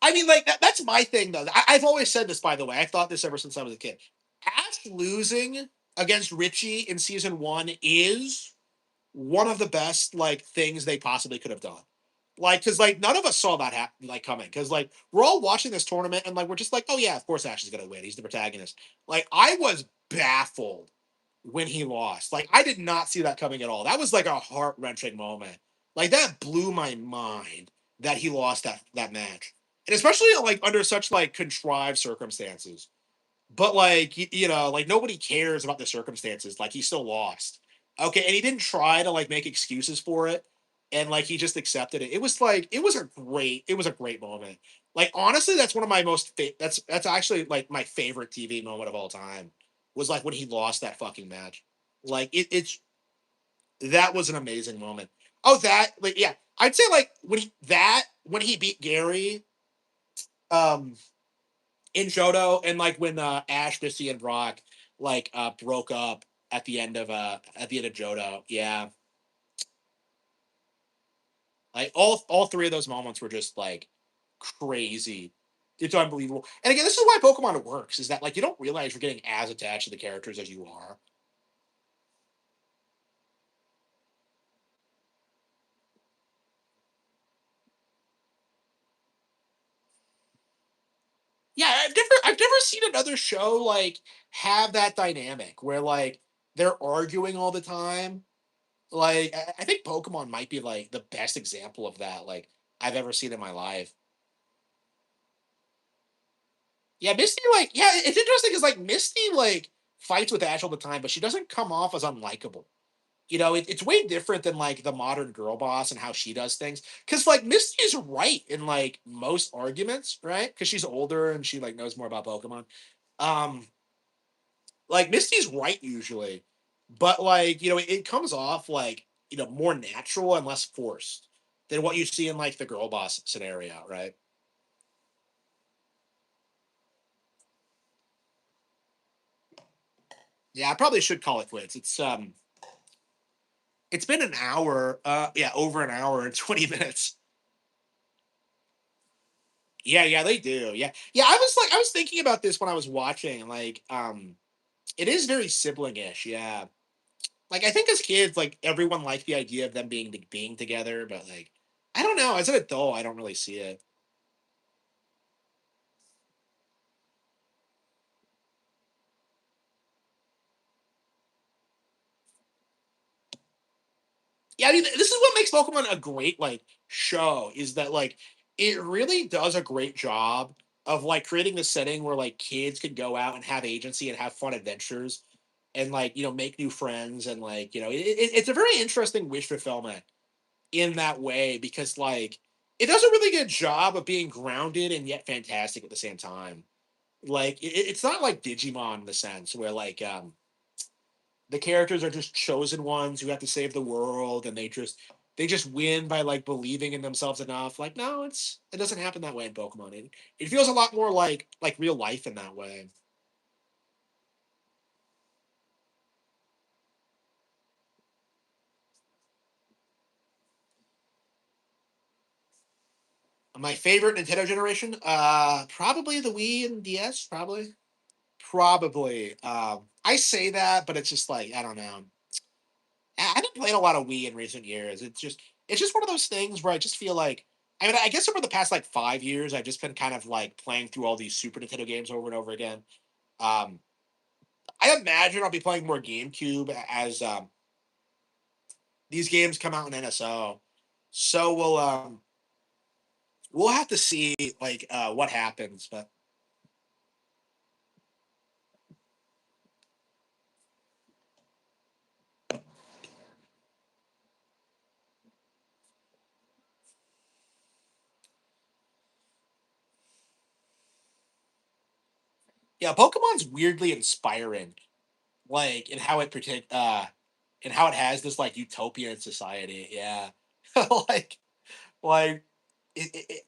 I mean, like that's my thing though. I've always said this, by the way. I thought this ever since I was a kid. Ash losing against Richie in season one is one of the best like things they possibly could have done. Like, because like none of us saw that like coming. Because like we're all watching this tournament and like we're just like, oh yeah, of course Ash is gonna win. He's the protagonist. Like I was baffled when he lost. Like I did not see that coming at all. That was like a heart wrenching moment. Like that blew my mind that he lost that match, and especially like under such like contrived circumstances. But like you know, like nobody cares about the circumstances. Like he still lost. Okay, and he didn't try to like make excuses for it, and like he just accepted it. It was like it was a great moment. Like honestly, that's one of my that's actually like my favorite TV moment of all time. Was like when he lost that fucking match. Like it's that was an amazing moment. Oh, that like yeah, I'd say like when he beat Gary, um, in Johto, and like when Ash, Misty, and Brock like broke up at the end of Johto. Yeah, like all three of those moments were just like crazy. It's unbelievable. And again, this is why Pokemon works, is that like you don't realize you're getting as attached to the characters as you are. Yeah, I've never seen another show like have that dynamic where like they're arguing all the time. Like I think Pokemon might be like the best example of that like I've ever seen in my life. Yeah, Misty, like, yeah, it's interesting because like Misty like fights with Ash all the time, but she doesn't come off as unlikable. You know, it's way different than like the modern girl boss and how she does things. Because like Misty is right in like most arguments, right? Because she's older and she like knows more about Pokemon. Um, like Misty's right usually, but like you know, it comes off like you know more natural and less forced than what you see in like the girl boss scenario, right? Yeah, I probably should call it quits. It's been an hour, yeah, over an hour and 20 minutes. Yeah, yeah, they do. Yeah. Yeah, I was thinking about this when I was watching, like, it is very sibling-ish, yeah. Like, I think as kids, like, everyone liked the idea of them being together, but, like, I don't know, as an adult, I don't really see it. Yeah, I mean, this is what makes Pokemon a great, like, show, is that, like, it really does a great job of, like, creating the setting where, like, kids can go out and have agency and have fun adventures and, like, you know, make new friends and, like, you know, it's a very interesting wish fulfillment in that way because, like, it does a really good job of being grounded and yet fantastic at the same time. Like it's not like Digimon in the sense where like the characters are just chosen ones who have to save the world and they just win by like believing in themselves enough. Like no, it doesn't happen that way in Pokemon. It feels a lot more like real life in that way. My favorite Nintendo generation, probably the Wii and DS, probably. I say that, but it's just like I don't know. I haven't played a lot of Wii in recent years. It's just one of those things where I just feel like I mean I guess over the past like 5 years I've just been kind of like playing through all these Super Nintendo games over and over again. Um, I imagine I'll be playing more GameCube as these games come out in NSO. So we'll have to see like what happens. But yeah, Pokemon's weirdly inspiring, like in how it protect in how it has this like utopian society. Yeah, like like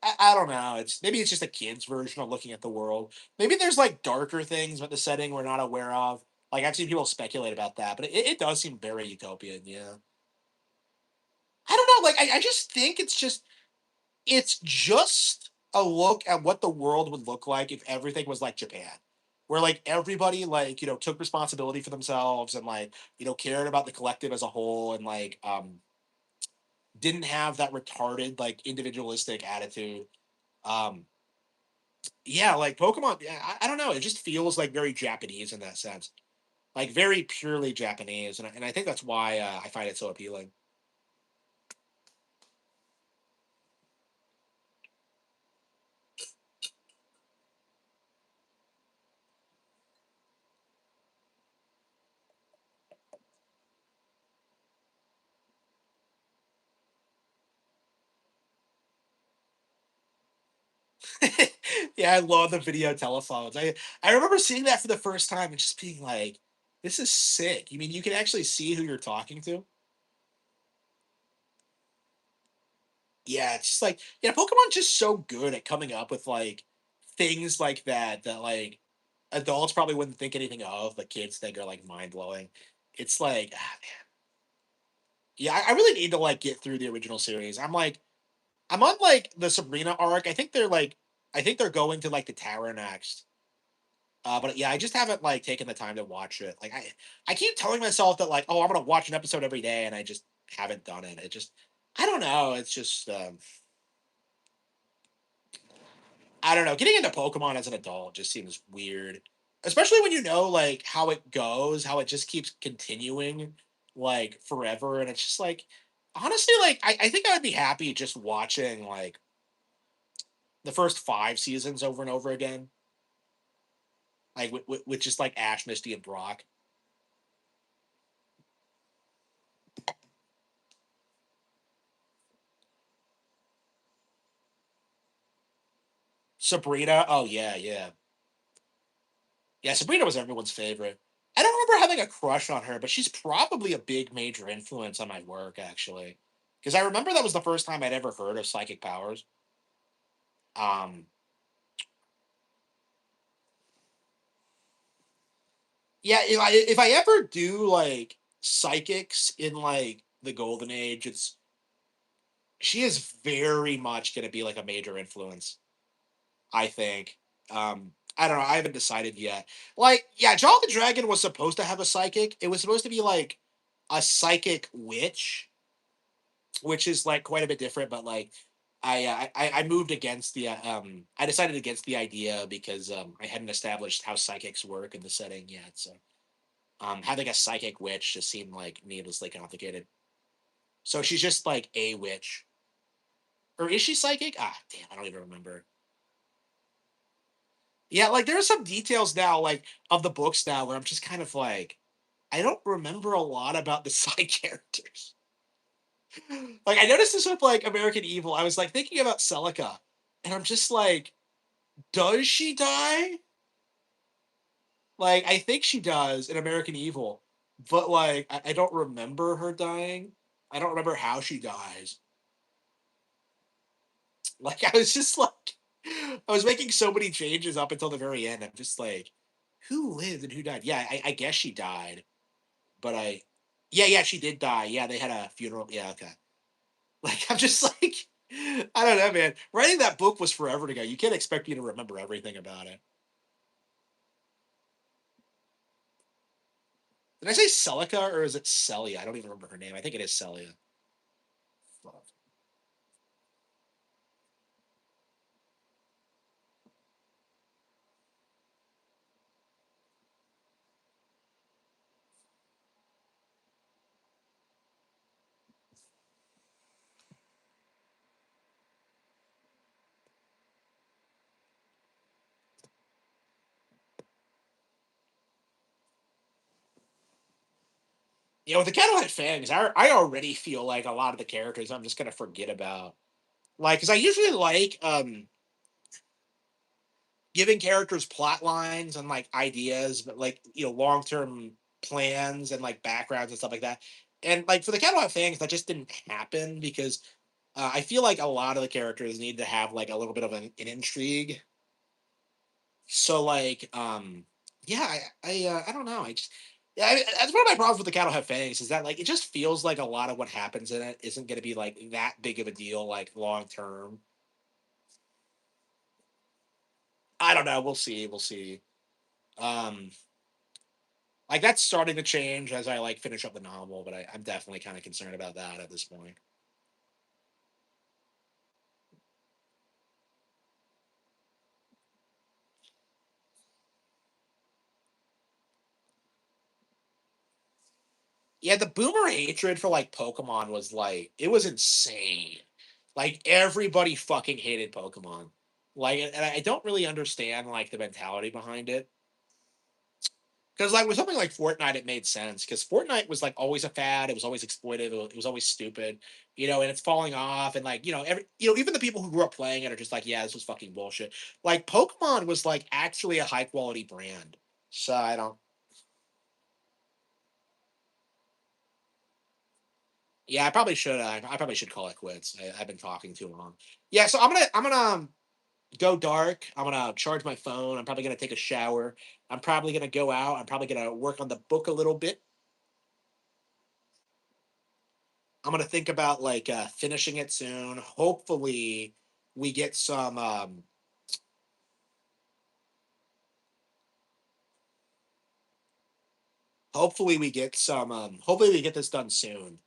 I don't know. Maybe it's just a kid's version of looking at the world. Maybe there's like darker things about the setting we're not aware of. Like I've seen people speculate about that, but it does seem very utopian. Yeah, I don't know. Like I just think it's just a look at what the world would look like if everything was like Japan, where like everybody like took responsibility for themselves and like cared about the collective as a whole and like didn't have that retarded like individualistic attitude. Um, yeah, like Pokemon. Yeah, I don't know. It just feels like very Japanese in that sense, like very purely Japanese, and I think that's why I find it so appealing. Yeah, I love the video telephones. I remember seeing that for the first time and just being like, "This is sick." You mean you can actually see who you're talking to? Yeah, it's just like yeah, Pokemon's just so good at coming up with like things like that like adults probably wouldn't think anything of, but kids think are like mind blowing. It's like, yeah, I really need to like get through the original series. I'm on like the Sabrina arc. I think they're going to like the tower next. But yeah, I just haven't like taken the time to watch it. Like I keep telling myself that like, oh, I'm gonna watch an episode every day, and I just haven't done it. I don't know. It's just, I don't know. Getting into Pokemon as an adult just seems weird, especially when you know like how it goes, how it just keeps continuing like forever, and it's just like, honestly, like I think I would be happy just watching like the first 5 seasons over and over again, like with just like Ash, Misty, and Brock. Sabrina, oh yeah, yeah. Yeah, Sabrina was everyone's favorite. I don't remember having a crush on her, but she's probably a big major influence on my work, actually. Because I remember that was the first time I'd ever heard of psychic powers. Um, yeah, if I ever do like psychics in like the golden age, it's she is very much going to be like a major influence. I think. I don't know. I haven't decided yet. Like, yeah, John the Dragon was supposed to have a psychic. It was supposed to be like a psychic witch, which is like quite a bit different. But like, I moved against the I decided against the idea because I hadn't established how psychics work in the setting yet. So having a psychic witch just seemed like needlessly complicated. So she's just like a witch, or is she psychic? Ah, damn, I don't even remember. Yeah, like there are some details now, like of the books now, where I'm just kind of like, I don't remember a lot about the side characters. Like I noticed this with like American Evil. I was like thinking about Celica, and I'm just like, does she die? Like I think she does in American Evil, but like I don't remember her dying. I don't remember how she dies. Like I was just like, I was making so many changes up until the very end. I'm just like, who lived and who died? Yeah, I guess she died, but yeah, yeah, she did die. Yeah, they had a funeral. Yeah, okay. Like I'm just like, I don't know, man. Writing that book was forever ago. You can't expect me to remember everything about it. Did I say Celica or is it Celia? I don't even remember her name. I think it is Celia. Fuck. Yeah, with the Cadillac Fangs, I already feel like a lot of the characters I'm just gonna forget about. Like, because I usually like giving characters plot lines and like ideas, but like long term plans and like backgrounds and stuff like that. And like for the Cadillac Fangs, that just didn't happen because I feel like a lot of the characters need to have like a little bit of an intrigue. So like, yeah, I don't know. I just yeah, that's one of my problems with the Cattle Have Fangs is that like it just feels like a lot of what happens in it isn't going to be like that big of a deal like long term. I don't know. We'll see. We'll see. Um, like that's starting to change as I like finish up the novel, but I'm definitely kind of concerned about that at this point. Yeah, the boomer hatred for like Pokemon was like it was insane. Like everybody fucking hated Pokemon. Like, and I don't really understand like the mentality behind it. Because like with something like Fortnite, it made sense because Fortnite was like always a fad. It was always exploitive. It was always stupid, and it's falling off. And like even the people who grew up playing it are just like, yeah, this was fucking bullshit. Like Pokemon was like actually a high quality brand. So I don't. Yeah, I probably should. I probably should call it quits. I've been talking too long. Yeah, so I'm gonna go dark. I'm gonna charge my phone. I'm probably gonna take a shower. I'm probably gonna go out. I'm probably gonna work on the book a little bit. I'm gonna think about like finishing it soon. Hopefully, we get some. Hopefully, we get some. Hopefully, we get this done soon.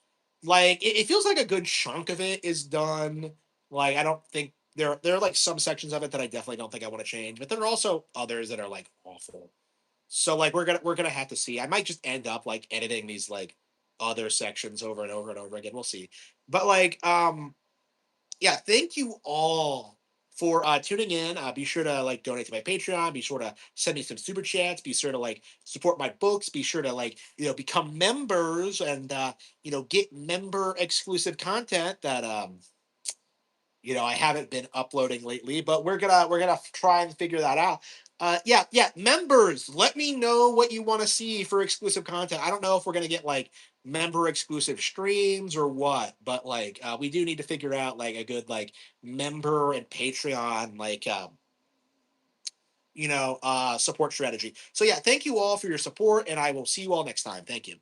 Like it feels like a good chunk of it is done. Like I don't think there are like some sections of it that I definitely don't think I want to change, but there are also others that are like awful. So like we're gonna have to see. I might just end up like editing these like other sections over and over and over again. We'll see. But like yeah, thank you all for tuning in. Be sure to like donate to my Patreon. Be sure to send me some super chats. Be sure to like support my books. Be sure to like become members and get member exclusive content that I haven't been uploading lately, but we're gonna try and figure that out. Yeah, yeah, members, let me know what you want to see for exclusive content. I don't know if we're gonna get like member exclusive streams or what, but like we do need to figure out like a good like member and Patreon like support strategy. So yeah, thank you all for your support, and I will see you all next time. Thank you.